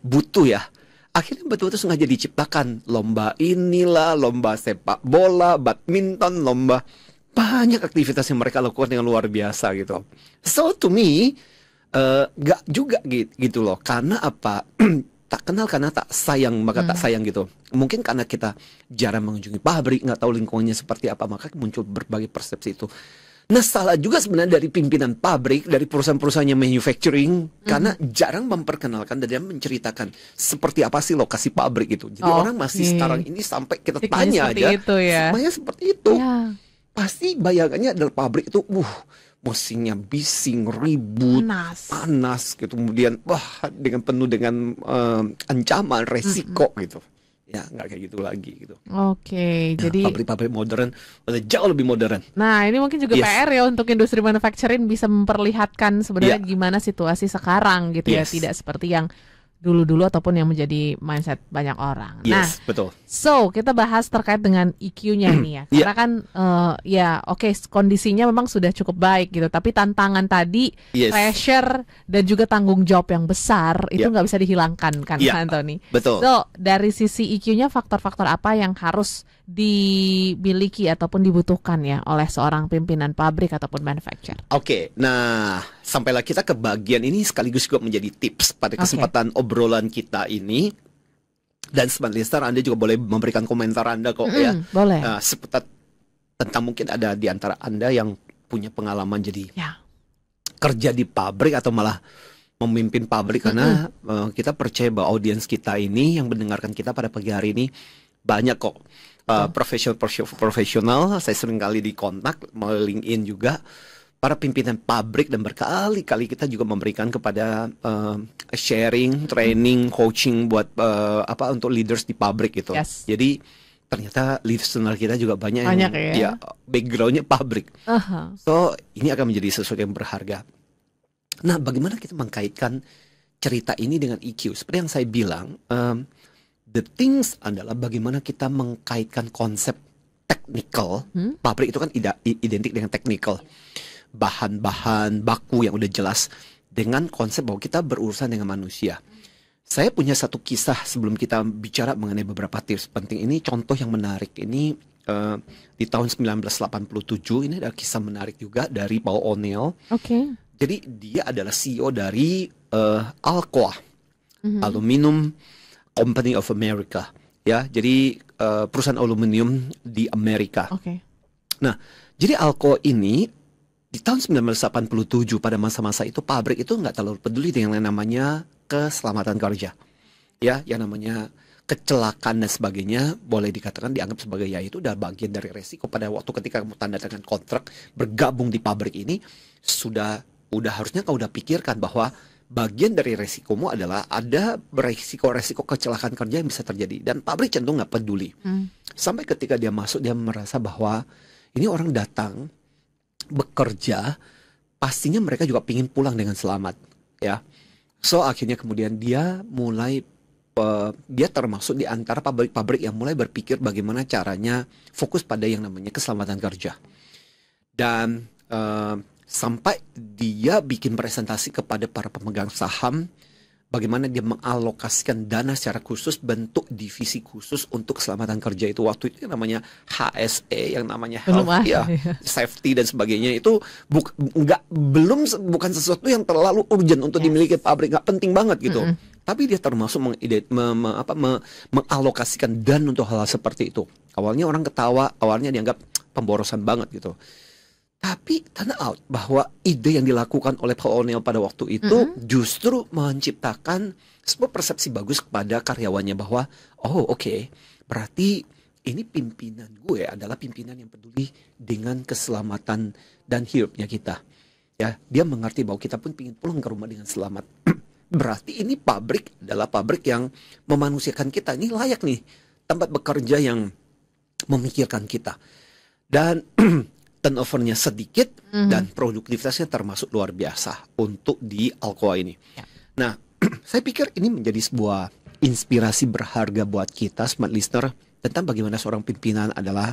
butuh ya. Akhirnya betul-betul sengaja diciptakan lomba inilah, lomba sepak bola, badminton, lomba, banyak aktivitas yang mereka lakukan dengan luar biasa gitu. So to me, gak juga gitu loh. Karena apa? Tak kenal karena tak sayang, maka tak sayang gitu. Mungkin karena kita jarang mengunjungi pabrik, nggak tahu lingkungannya seperti apa, maka muncul berbagai persepsi itu. Nah, salah juga sebenarnya dari pimpinan pabrik, dari perusahaan-perusahaan yang manufacturing, karena jarang memperkenalkan dan menceritakan seperti apa sih lokasi pabrik itu. Jadi orang masih sekarang ini sampai kita tanya aja, semuanya seperti itu. Pasti bayangannya adalah pabrik itu, mesinnya bising, ribut, panas gitu. Kemudian dengan penuh dengan ancaman, resiko gitu. Ya nggak kayak gitu lagi gitu. Jadi pabrik-pabrik modern udah jauh lebih modern. Nah ini mungkin juga PR ya untuk industri manufacturing bisa memperlihatkan sebenarnya gimana situasi sekarang gitu ya, tidak seperti yang dulu-dulu ataupun yang menjadi mindset banyak orang. Betul. So kita bahas terkait dengan EQ-nya nih ya, karena kan kondisinya memang sudah cukup baik gitu, tapi tantangan tadi, pressure dan juga tanggung jawab yang besar itu nggak bisa dihilangkan kan, Anthony. Betul. So dari sisi EQ-nya faktor-faktor apa yang harus dimiliki ataupun dibutuhkan ya oleh seorang pimpinan pabrik ataupun manufacturer? Nah sampailah kita ke bagian ini sekaligus juga menjadi tips pada kesempatan obrolan kita ini. Dan Smart Listener, Anda juga boleh memberikan komentar Anda kok ya. Boleh. Seputar tentang mungkin ada di antara Anda yang punya pengalaman jadi kerja di pabrik atau malah memimpin pabrik, karena kita percaya bahwa audiens kita ini yang mendengarkan kita pada pagi hari ini banyak kok profesional. Saya sering kali dikontak melalui LinkedIn juga para pimpinan pabrik, dan berkali-kali kita juga memberikan kepada sharing, training, coaching buat untuk leaders di pabrik gitu. Jadi ternyata listener kita juga banyak yang ya backgroundnya pabrik. So ini akan menjadi sesuatu yang berharga. Nah, bagaimana kita mengkaitkan cerita ini dengan EQ? Seperti yang saya bilang, the things adalah bagaimana kita mengkaitkan konsep technical. Pabrik itu kan identik dengan technical, bahan-bahan baku yang udah jelas, dengan konsep bahwa kita berurusan dengan manusia. Saya punya satu kisah sebelum kita bicara mengenai beberapa tips penting. Ini contoh yang menarik. Ini di tahun 1987. Ini ada kisah menarik juga dari Paul O'Neill. Jadi dia adalah CEO dari Alcoa, Aluminium Company of America. Ya, jadi perusahaan aluminium di Amerika. Nah, jadi Alcoa ini di tahun 1987, pada masa-masa itu pabrik itu nggak terlalu peduli dengan yang namanya keselamatan kerja. Ya, yang namanya kecelakaan dan sebagainya boleh dikatakan dianggap sebagai itu udah bagian dari resiko. Pada waktu ketika kamu tanda tangan kontrak bergabung di pabrik ini, udah harusnya kau udah pikirkan bahwa bagian dari resikomu adalah ada resiko kecelakaan kerja yang bisa terjadi, dan pabrik cenderung nggak peduli. Sampai ketika dia masuk, dia merasa bahwa ini orang datang bekerja, pastinya mereka juga pingin pulang dengan selamat, ya. So akhirnya kemudian dia mulai dia termasuk di antara pabrik-pabrik yang mulai berpikir bagaimana caranya fokus pada yang namanya keselamatan kerja. Dan sampai dia bikin presentasi kepada para pemegang saham bagaimana dia mengalokasikan dana secara khusus, bentuk divisi khusus untuk keselamatan kerja itu. Waktu itu yang namanya HSE, yang namanya health, safety dan sebagainya, itu bukan sesuatu yang terlalu urgent untuk dimiliki pabrik, nggak penting banget gitu. Tapi dia termasuk mengalokasikan dana untuk hal seperti itu. Awalnya orang ketawa, awalnya dianggap pemborosan banget gitu. Tapi turn out bahwa ide yang dilakukan oleh Paul O'Neill pada waktu itu justru menciptakan sebuah persepsi bagus kepada karyawannya bahwa berarti ini pimpinan gue adalah pimpinan yang peduli dengan keselamatan dan hidupnya kita. Ya, dia mengerti bahwa kita pun ingin pulang ke rumah dengan selamat. Berarti ini pabrik adalah pabrik yang memanusiakan kita. Ini layak nih tempat bekerja yang memikirkan kita. Dan turnovernya sedikit dan produktivitasnya termasuk luar biasa untuk di Alcoa ini. Nah, saya pikir ini menjadi sebuah inspirasi berharga buat kita, smart listener, tentang bagaimana seorang pimpinan adalah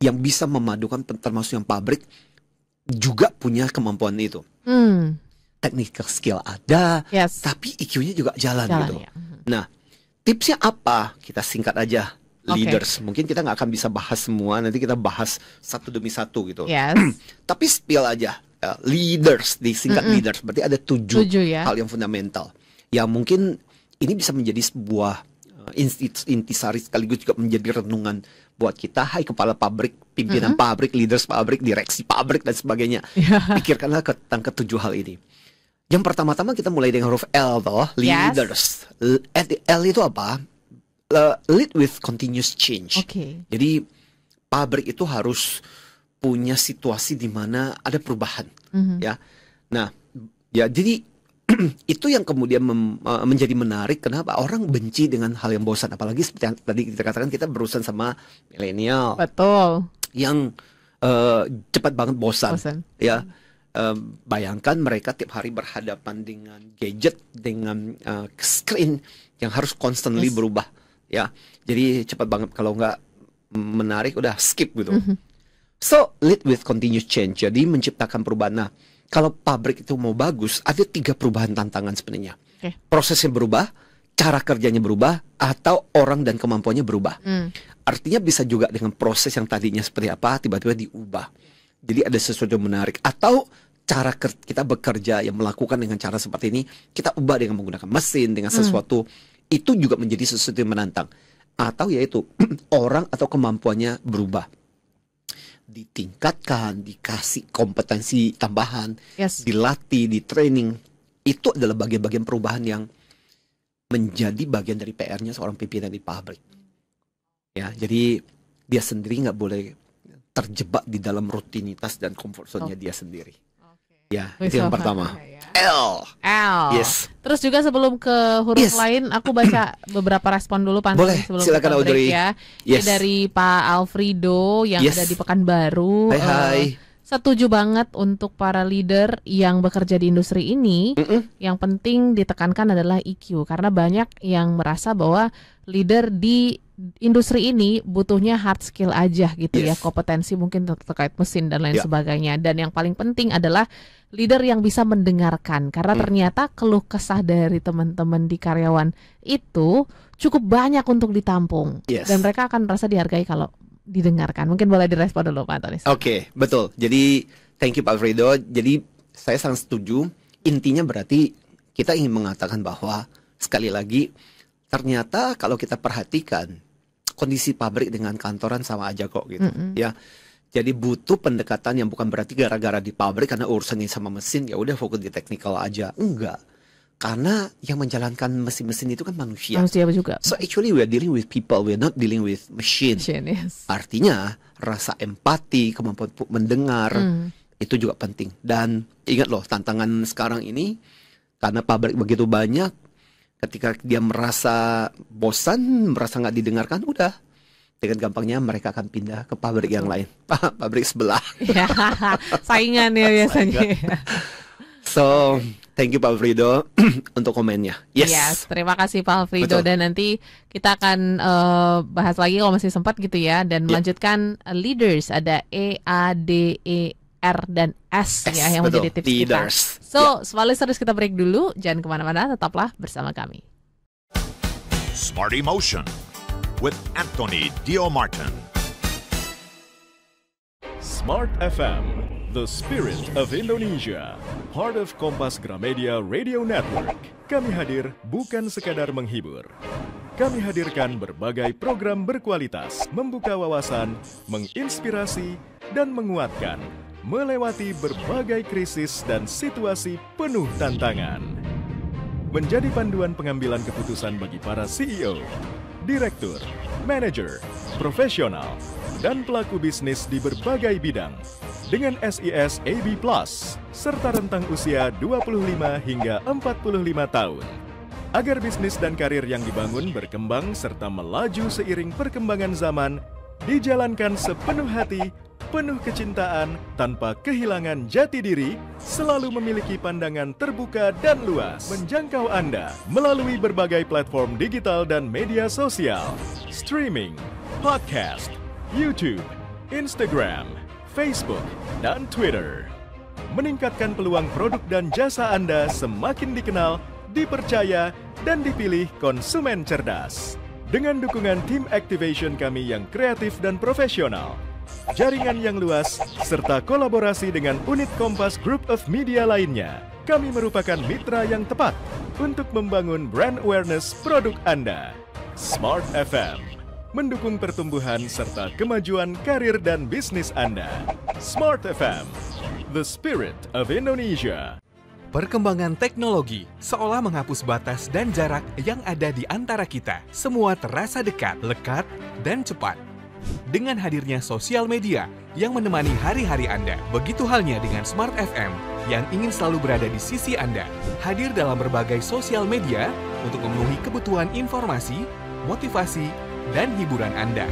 yang bisa memadukan, termasuk yang pabrik juga punya kemampuan itu. Technical skill ada, tapi IQ-nya juga jalan gitu. Nah, tipsnya apa? Kita singkat aja. Leaders, mungkin kita nggak akan bisa bahas semua, nanti kita bahas satu demi satu gitu. Tapi spill aja, leaders, disingkat leaders, berarti ada 7 hal yang fundamental. Yang mungkin ini bisa menjadi sebuah intisari sekaligus juga menjadi renungan buat kita. Hai kepala pabrik, pimpinan pabrik, leaders pabrik, direksi pabrik dan sebagainya. Pikirkanlah tentang ke-7 hal ini. Yang pertama-tama kita mulai dengan huruf L toh, leaders. L itu apa? Lead with continuous change. Jadi pabrik itu harus punya situasi di mana ada perubahan, ya. Nah, ya jadi itu yang kemudian menjadi menarik. Kenapa orang benci dengan hal yang bosan? Apalagi seperti yang tadi kita katakan, kita berurusan sama milenial, betul, yang cepat banget bosan. Ya. Bayangkan mereka tiap hari berhadapan dengan gadget, dengan screen yang harus constantly berubah. Ya, jadi cepat banget, kalau nggak menarik udah skip gitu. So lead with continuous change, jadi menciptakan perubahan. Nah, kalau pabrik itu mau bagus, ada 3 perubahan tantangan sebenarnya. Prosesnya berubah, cara kerjanya berubah, atau orang dan kemampuannya berubah. Artinya bisa juga dengan proses yang tadinya seperti apa tiba-tiba diubah. Jadi ada sesuatu yang menarik, atau cara kita bekerja yang melakukan dengan cara seperti ini kita ubah dengan menggunakan mesin, dengan sesuatu. Itu juga menjadi sesuatu yang menantang. Atau yaitu orang atau kemampuannya berubah, ditingkatkan, dikasih kompetensi tambahan, dilatih, di training. Itu adalah bagian-bagian perubahan yang menjadi bagian dari PR-nya seorang pimpinan di pabrik. Ya, jadi dia sendiri nggak boleh terjebak di dalam rutinitas dan comfort zone-nya dia sendiri. Ya, itu yang pertama. L. Yes. Terus juga sebelum ke huruf lain, aku baca beberapa respon dulu Pak. Boleh, sebelum silakan Audrey. Ya. Ini dari Pak Alfredo yang ada di Pekanbaru. Hai. Setuju banget untuk para leader yang bekerja di industri ini. Yang penting ditekankan adalah EQ, karena banyak yang merasa bahwa leader di industri ini butuhnya hard skill aja gitu ya, kompetensi mungkin terkait mesin dan lain sebagainya. Dan yang paling penting adalah leader yang bisa mendengarkan, karena ternyata keluh kesah dari teman-teman di karyawan itu cukup banyak untuk ditampung, dan mereka akan merasa dihargai kalau didengarkan. Mungkin boleh direspon dulu Pak Antonis. Oke, betul. Jadi thank you Pak Alfredo. Jadi saya sangat setuju. Intinya berarti kita ingin mengatakan bahwa sekali lagi ternyata kalau kita perhatikan kondisi pabrik dengan kantoran sama aja kok gitu. Ya. Jadi butuh pendekatan yang bukan berarti gara-gara di pabrik karena urusannya sama mesin ya udah fokus di teknikal aja. Enggak. Karena yang menjalankan mesin-mesin itu kan manusia. Manusia juga. So actually we are dealing with people, we are not dealing with machine. Artinya rasa empati, kemampuan mendengar itu juga penting. Dan ingat loh, tantangan sekarang ini karena pabrik begitu banyak, ketika dia merasa bosan, merasa nggak didengarkan, udah dengan gampangnya mereka akan pindah ke pabrik yang lain, pabrik sebelah. Saingan ya biasanya. So, thank you Pak Alfredo untuk komennya. Yes, terima kasih Pak Alfredo. Betul. Dan nanti kita akan bahas lagi kalau masih sempat gitu ya. Dan melanjutkan leaders, ada EADER dan S ya yang betul. menjadi tips Leaders. kita. So, Smart Listeners, kita break dulu. Jangan kemana-mana, tetaplah bersama kami. Smart Emotion with Anthony Dio Martin. Smart FM, the spirit of Indonesia. Part of Kompas Gramedia Radio Network. Kami hadir bukan sekadar menghibur. Kami hadirkan berbagai program berkualitas, membuka wawasan, menginspirasi, dan menguatkan, melewati berbagai krisis dan situasi penuh tantangan. Menjadi panduan pengambilan keputusan bagi para CEO, direktur, manajer, profesional, dan pelaku bisnis di berbagai bidang dengan SIS AB Plus serta rentang usia 25 hingga 45 tahun. Agar bisnis dan karir yang dibangun berkembang serta melaju seiring perkembangan zaman, dijalankan sepenuh hati, penuh kecintaan, tanpa kehilangan jati diri, selalu memiliki pandangan terbuka dan luas, menjangkau Anda melalui berbagai platform digital dan media sosial, streaming, podcast, YouTube, Instagram, Facebook, dan Twitter. Meningkatkan peluang produk dan jasa Anda semakin dikenal, dipercaya, dan dipilih konsumen cerdas. Dengan dukungan tim activation kami yang kreatif dan profesional, jaringan yang luas, serta kolaborasi dengan unit Kompas Group of Media lainnya, kami merupakan mitra yang tepat untuk membangun brand awareness produk Anda. Smart FM mendukung pertumbuhan serta kemajuan karir dan bisnis Anda. Smart FM, the spirit of Indonesia. Perkembangan teknologi seolah menghapus batas dan jarak yang ada di antara kita. Semua terasa dekat, lekat, dan cepat. Dengan hadirnya sosial media yang menemani hari-hari Anda, begitu halnya dengan Smart FM yang ingin selalu berada di sisi Anda. Hadir dalam berbagai sosial media untuk memenuhi kebutuhan informasi, motivasi, dan hiburan Anda.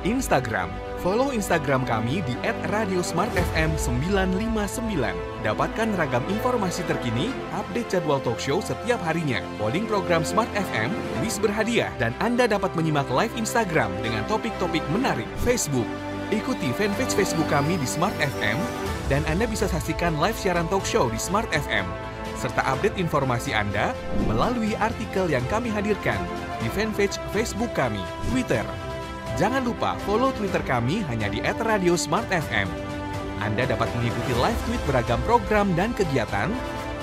Instagram, follow Instagram kami di @radiosmartfm959. Dapatkan ragam informasi terkini, update jadwal talk show setiap harinya, polling program Smart FM, kuis berhadiah, dan Anda dapat menyimak live Instagram dengan topik-topik menarik. Facebook, ikuti fanpage Facebook kami di Smart FM, dan Anda bisa saksikan live siaran talk show di Smart FM, serta update informasi Anda melalui artikel yang kami hadirkan di fanpage Facebook kami. Twitter, jangan lupa follow Twitter kami hanya di @radiosmartfm. Anda dapat mengikuti live tweet beragam program dan kegiatan,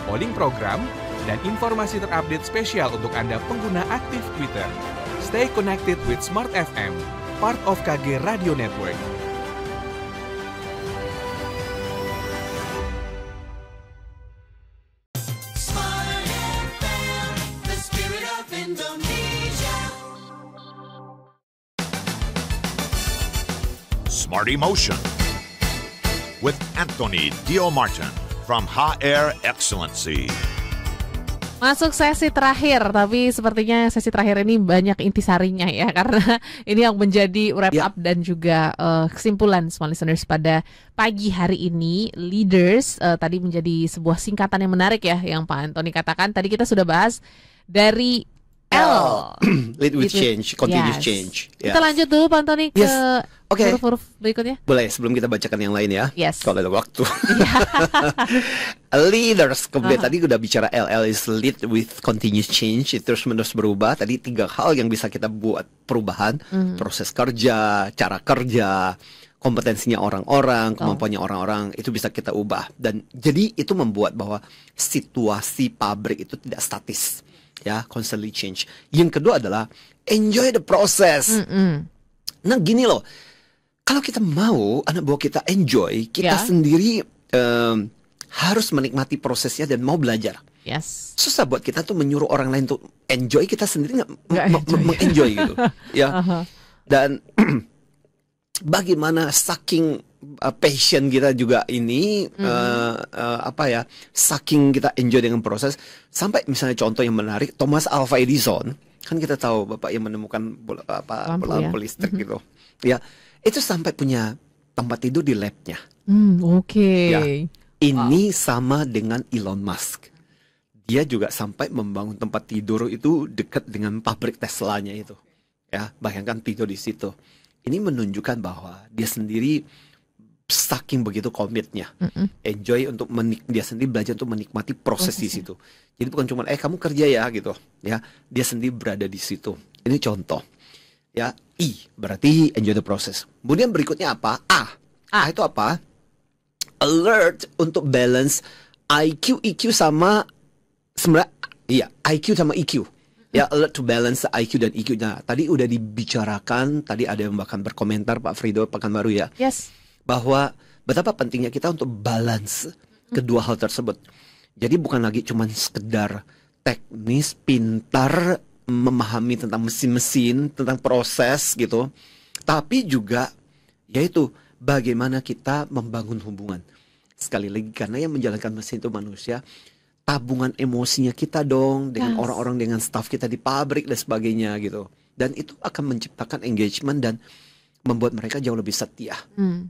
polling program, dan informasi terupdate spesial untuk Anda pengguna aktif Twitter. Stay connected with Smart FM, part of KG Radio Network. Smart Emotion with Anthony Dio Martin from HR Excellency. Masuk sesi terakhir, tapi sepertinya sesi terakhir ini banyak intisarinya ya, karena ini yang menjadi wrap up dan juga kesimpulan Smart Listeners pada pagi hari ini. Leaders tadi menjadi sebuah singkatan yang menarik ya, yang Pak Anthony katakan. Tadi kita sudah bahas dari L. Lead with change, continuous change. Kita lanjut dulu Pak Anthony ke huruf-huruf berikutnya. Boleh, sebelum kita bacakan yang lain ya. Yes. Kalau ada waktu. Leaders, tadi udah bicara L is lead with continuous change, itu terus-menerus berubah. Tadi 3 hal yang bisa kita buat perubahan. Proses kerja, cara kerja, kompetensinya orang-orang, kemampuannya orang-orang, itu bisa kita ubah. Dan jadi itu membuat bahwa situasi pabrik itu tidak statis. Ya, constantly change. Yang kedua adalah enjoy the process. Nah, gini loh, kalau kita mau anak buah kita enjoy, kita sendiri harus menikmati prosesnya dan mau belajar. Yes. Susah buat kita tuh menyuruh orang lain tuh enjoy, kita sendiri nggak mengenjoy gitu. Ya. Dan bagaimana saking passion kita juga ini saking kita enjoy dengan proses, sampai misalnya contoh yang menarik, Thomas Alva Edison, kan kita tahu bapak yang menemukan lampu listrik gitu ya, itu sampai punya tempat tidur di labnya. Oke. Ya. Ini sama dengan Elon Musk. Dia juga sampai membangun tempat tidur itu dekat dengan pabrik Teslanya itu. Ya, bayangkan tidur di situ. Ini menunjukkan bahwa dia sendiri saking begitu komitnya, enjoy untuk dia sendiri belajar untuk menikmati proses di situ. Jadi bukan cuma kamu kerja ya gitu, ya. Dia sendiri berada di situ. Ini contoh. Ya, berarti enjoy the process. Kemudian berikutnya apa? A itu apa? Alert untuk balance IQ, EQ sama sebenarnya IQ sama EQ. Ya, alert to balance IQ dan EQ. Nah, tadi udah dibicarakan, tadi ada yang bahkan berkomentar Pak Frido Pekanbaru ya. Yes. Bahwa betapa pentingnya kita untuk balance kedua hal tersebut. Jadi bukan lagi cuma sekedar teknis, pintar, memahami tentang mesin-mesin, tentang proses gitu. Tapi juga yaitu bagaimana kita membangun hubungan. Sekali lagi, karena yang menjalankan mesin itu manusia, tabungan emosinya kita dong dengan orang-orang, dengan staff kita di pabrik dan sebagainya gitu. Dan itu akan menciptakan engagement dan membuat mereka jauh lebih setia.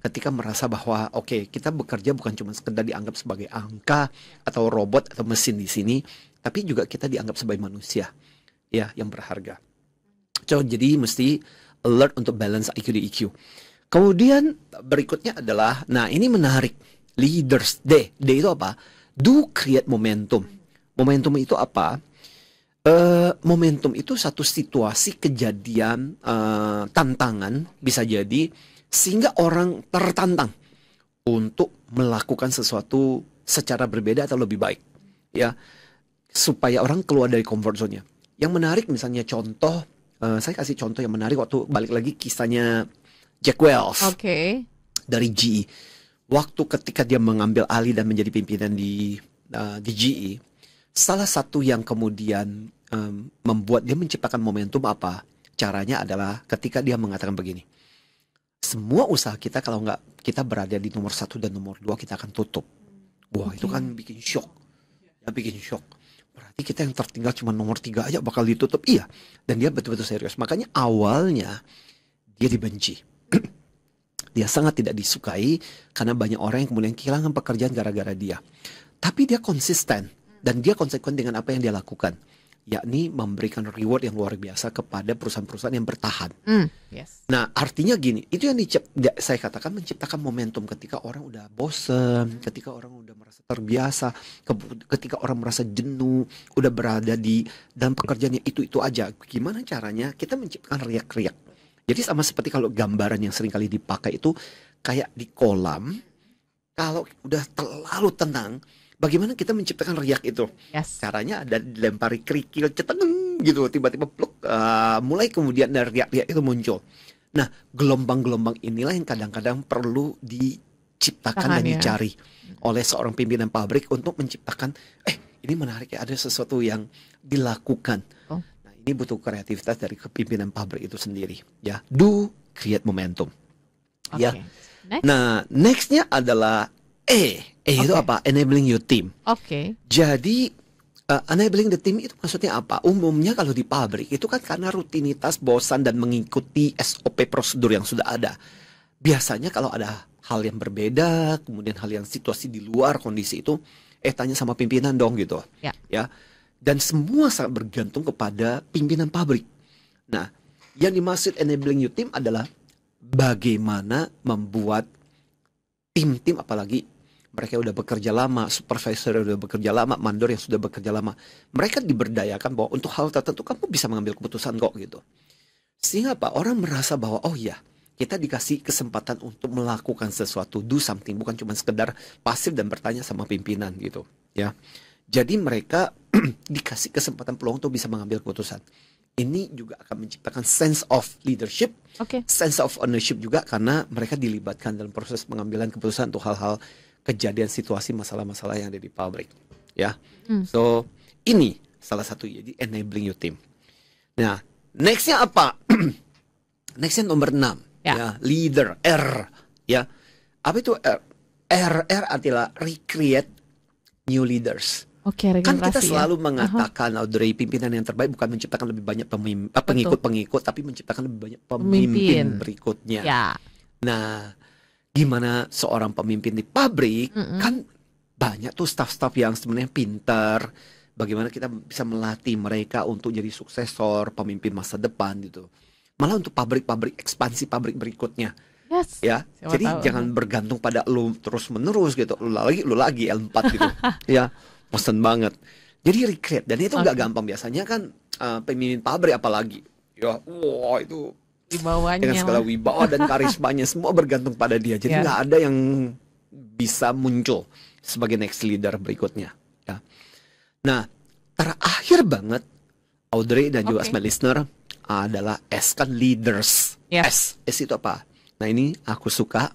Ketika merasa bahwa kita bekerja bukan cuma sekedar dianggap sebagai angka atau robot atau mesin di sini, tapi juga kita dianggap sebagai manusia ya yang berharga. Jadi mesti alert untuk balance IQ di EQ. Kemudian berikutnya adalah, nah ini menarik, leaders. D itu apa? Do create momentum. Momentum itu apa? Momentum itu satu situasi, kejadian, tantangan bisa jadi sehingga orang tertantang untuk melakukan sesuatu secara berbeda atau lebih baik, ya, supaya orang keluar dari comfort zone-nya. Yang menarik misalnya contoh, saya kasih contoh yang menarik waktu balik lagi kisahnya Jack Welch dari GE. Waktu ketika dia mengambil alih dan menjadi pimpinan di GE, salah satu yang kemudian membuat dia menciptakan momentum apa? Caranya adalah ketika dia mengatakan begini, semua usaha kita kalau nggak kita berada di nomor 1 dan nomor 2 kita akan tutup. Wah, itu kan bikin shock. Ya, bikin shock. Berarti kita yang tertinggal cuma nomor 3 aja bakal ditutup. Iya. Dan dia betul-betul serius. Makanya awalnya dia dibenci. Dia sangat tidak disukai karena banyak orang yang kemudian kehilangan pekerjaan gara-gara dia. Tapi dia konsisten dan dia konsekuen dengan apa yang dia lakukan, yakni memberikan reward yang luar biasa kepada perusahaan-perusahaan yang bertahan. Yes. Nah, artinya gini, itu yang saya katakan menciptakan momentum ketika orang udah bosen, ketika orang udah merasa terbiasa, ketika orang merasa jenuh, udah berada di dalam pekerjaannya itu aja. Gimana caranya kita menciptakan riak-riak? Jadi sama seperti kalau gambaran yang sering kali dipakai itu kayak di kolam, kalau udah terlalu tenang, bagaimana kita menciptakan riak itu? Yes. Caranya ada dilempari kerikil, ceteng gitu, tiba-tiba pluk, mulai kemudian dari riak-riak itu muncul. Nah, gelombang-gelombang inilah yang kadang-kadang perlu diciptakan dan dicari oleh seorang pimpinan pabrik untuk menciptakan, ini menarik ya, ada sesuatu yang dilakukan. Ini butuh kreativitas dari kepimpinan pabrik itu sendiri, ya. Do create momentum, ya. Next. Nah, nextnya adalah itu apa? Enabling your team. Jadi enabling the team itu maksudnya apa? Umumnya kalau di pabrik itu kan karena rutinitas, bosan dan mengikuti SOP prosedur yang sudah ada. Biasanya kalau ada hal yang berbeda, kemudian hal yang situasi di luar kondisi itu, tanya sama pimpinan dong gitu, ya. Dan semua sangat bergantung kepada pimpinan pabrik. Nah, yang dimaksud enabling your team adalah bagaimana membuat tim-tim, apalagi mereka udah bekerja lama, supervisor udah bekerja lama, mandor yang sudah bekerja lama, mereka diberdayakan bahwa untuk hal tertentu kamu bisa mengambil keputusan kok gitu. Sehingga apa? Orang merasa bahwa oh ya, kita dikasih kesempatan untuk melakukan sesuatu, do something, bukan cuma sekedar pasif dan bertanya sama pimpinan gitu, ya. Jadi mereka dikasih kesempatan peluang untuk bisa mengambil keputusan. Ini juga akan menciptakan sense of leadership, sense of ownership juga karena mereka dilibatkan dalam proses pengambilan keputusan untuk hal-hal kejadian, situasi, masalah-masalah yang ada di pabrik. Ya, so ini salah satu jadi enabling your team. Nah, nextnya apa? Nextnya nomor 6, ya, leader, R, ya. Apa itu R? R adalah recreate new leaders. Kan kita selalu mengatakan Audrey, pimpinan yang terbaik bukan menciptakan lebih banyak pengikut-pengikut, tapi menciptakan lebih banyak pemimpin berikutnya. Nah, gimana seorang pemimpin di pabrik kan banyak tuh staff-staff yang sebenarnya pintar. Bagaimana kita bisa melatih mereka untuk jadi suksesor, pemimpin masa depan gitu. Malah untuk pabrik-pabrik, ekspansi pabrik berikutnya. Yes. Ya, Siapa jadi tahu. jangan bergantung pada lu terus menerus gitu. Lu lagi L4 gitu. Ya, bosan banget. Jadi recreate, dan itu nggak gampang biasanya kan, pemimpin pabrik apalagi. Ya, wah itu Dibawanya dengan segala lah. wibawa dan karismanya semua bergantung pada dia. Jadi Ya. nggak ada yang bisa muncul sebagai next leader berikutnya. Ya. Nah, terakhir banget, Audrey dan juga Oke. smart listener, adalah S kan leaders. Yes. S itu apa? Nah ini aku suka.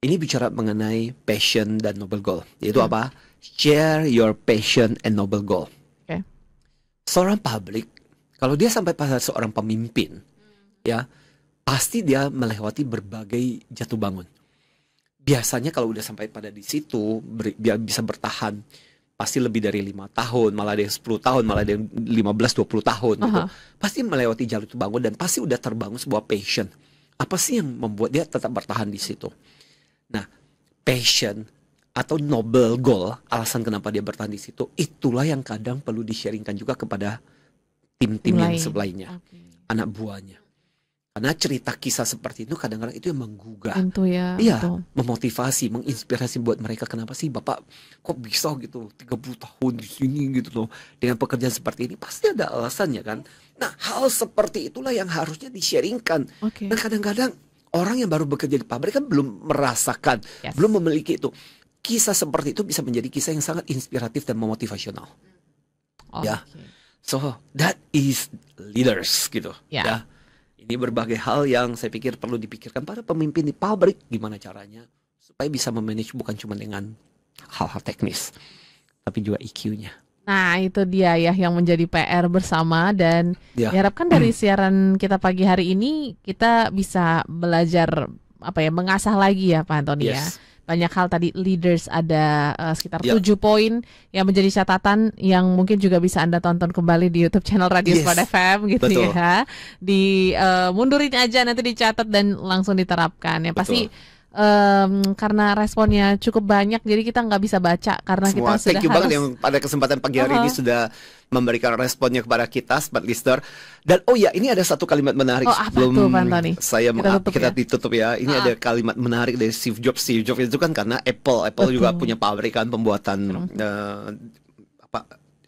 Ini bicara mengenai passion dan noble goal. Yaitu apa? Share your passion and noble goal. Oke. Seorang public, kalau dia sampai pada seorang pemimpin, ya pasti dia melewati berbagai jatuh bangun. Biasanya kalau udah sampai pada di situ, dia bisa bertahan pasti lebih dari 5 tahun, malah ada yang 10 tahun, malah ada yang 15-20 tahun gitu. Pasti melewati jalur itu bangun dan pasti udah terbangun sebuah passion. Apa sih yang membuat dia tetap bertahan di situ? Nah, passion atau noble goal, alasan kenapa dia bertahan di situ, itulah yang kadang perlu di-sharingkan juga kepada tim-tim yang sebelahnya, anak buahnya. Karena cerita kisah seperti itu kadang-kadang itu yang menggugah. Itu ya. Iya, betul. memotivasi, menginspirasi buat mereka. Kenapa sih Bapak kok bisa gitu 30 tahun di sini gitu loh, dengan pekerjaan seperti ini? Pasti ada alasannya kan. Nah, hal seperti itulah yang harusnya di-sharingkan. Oke. Dan kadang-kadang orang yang baru bekerja di pabrik kan belum merasakan, Yes. belum memiliki itu. Kisah seperti itu bisa menjadi kisah yang sangat inspiratif dan memotivasional. Ya. Oke. So, that is leaders gitu. Ya. Ya. Ini berbagai hal yang saya pikir perlu dipikirkan para pemimpin di pabrik, gimana caranya supaya bisa memanage bukan cuma dengan hal-hal teknis, tapi juga EQ-nya. Nah, itu dia ya yang menjadi PR bersama, dan Ya. diharapkan dari siaran kita pagi hari ini kita bisa belajar mengasah lagi ya Pak Antoni ya. Yes. Banyak hal tadi leaders ada sekitar Ya. 7 poin yang menjadi catatan yang mungkin juga bisa Anda tonton kembali di YouTube channel Radio Yes. Smart FM gitu. Betul. Ya. Mundurin aja nanti dicatat dan langsung diterapkan. Ya pasti karena responnya cukup banyak, jadi kita nggak bisa baca karena Semua kita sudah thank you banget yang pada kesempatan pagi hari ini sudah memberikan responnya kepada kita smart listener. Dan oh ya, ini ada satu kalimat menarik apa sebelum tuh, Pak Antoni? kita ditutup ya. Ini ada kalimat menarik dari Steve Jobs. Steve Jobs itu kan karena Apple juga punya pabrikan pembuatan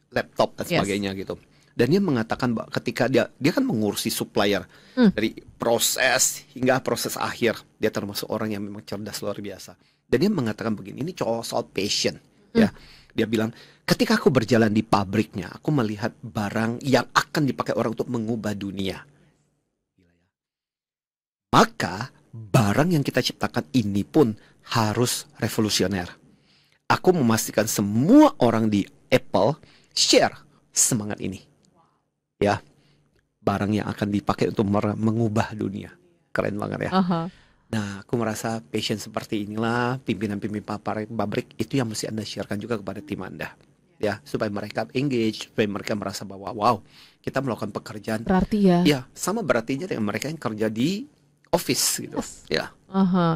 laptop dan sebagainya gitu. Dan dia mengatakan bahwa ketika dia kan mengurusi supplier dari proses hingga proses akhir, dia termasuk orang yang memang cerdas luar biasa. Dan dia mengatakan begini, ini soal passion ya. Dia bilang, ketika aku berjalan di pabriknya, aku melihat barang yang akan dipakai orang untuk mengubah dunia. Maka barang yang kita ciptakan ini pun harus revolusioner. Aku memastikan semua orang di Apple share semangat ini. Ya, barang yang akan dipakai untuk mengubah dunia. Keren banget ya. Nah, aku merasa passion seperti inilah pimpinan-pimpinan pabrik itu yang mesti Anda sharekan juga kepada tim Anda. Ya, supaya mereka engage, supaya mereka merasa bahwa wow, kita melakukan pekerjaan. berarti ya. Ya, sama berartinya dengan mereka yang kerja di office gitu. Yes. Ya.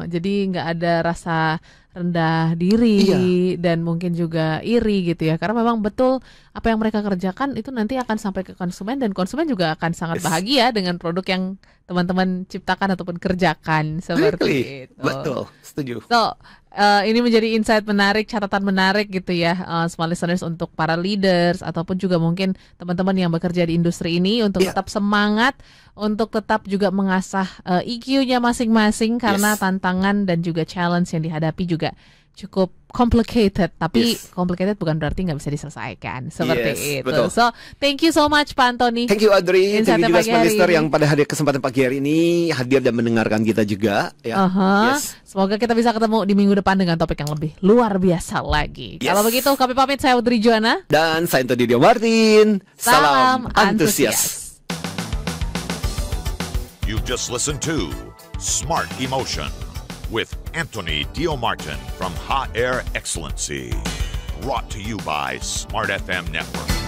Jadi nggak ada rasa rendah diri dan mungkin juga iri gitu ya, karena memang betul apa yang mereka kerjakan itu nanti akan sampai ke konsumen, dan konsumen juga akan sangat bahagia dengan produk yang teman-teman ciptakan ataupun kerjakan seperti itu. Betul, setuju. So, ini menjadi insight menarik, catatan menarik gitu ya, small listeners, untuk para leaders ataupun juga mungkin teman-teman yang bekerja di industri ini untuk tetap semangat, untuk tetap juga mengasah EQ-nya masing-masing, karena tantangan dan juga challenge yang dihadapi juga cukup complicated, tapi complicated bukan berarti nggak bisa diselesaikan seperti itu. Betul. So, thank you so much Pak Antoni. Thank you Audrey, thank you juga Pagi smart hari listener ini. yang pada kesempatan pagi hari ini hadir dan mendengarkan kita juga ya. Semoga kita bisa ketemu di minggu depan dengan topik yang lebih luar biasa lagi. Kalau begitu kami pamit, saya Audrey Joana. Dan saya Antoni Dio Martin. Salam antusias. You just listened to Smart Emotion with Anthony Dio Martin from Hot Air Excellency. Brought to you by Smart FM Network.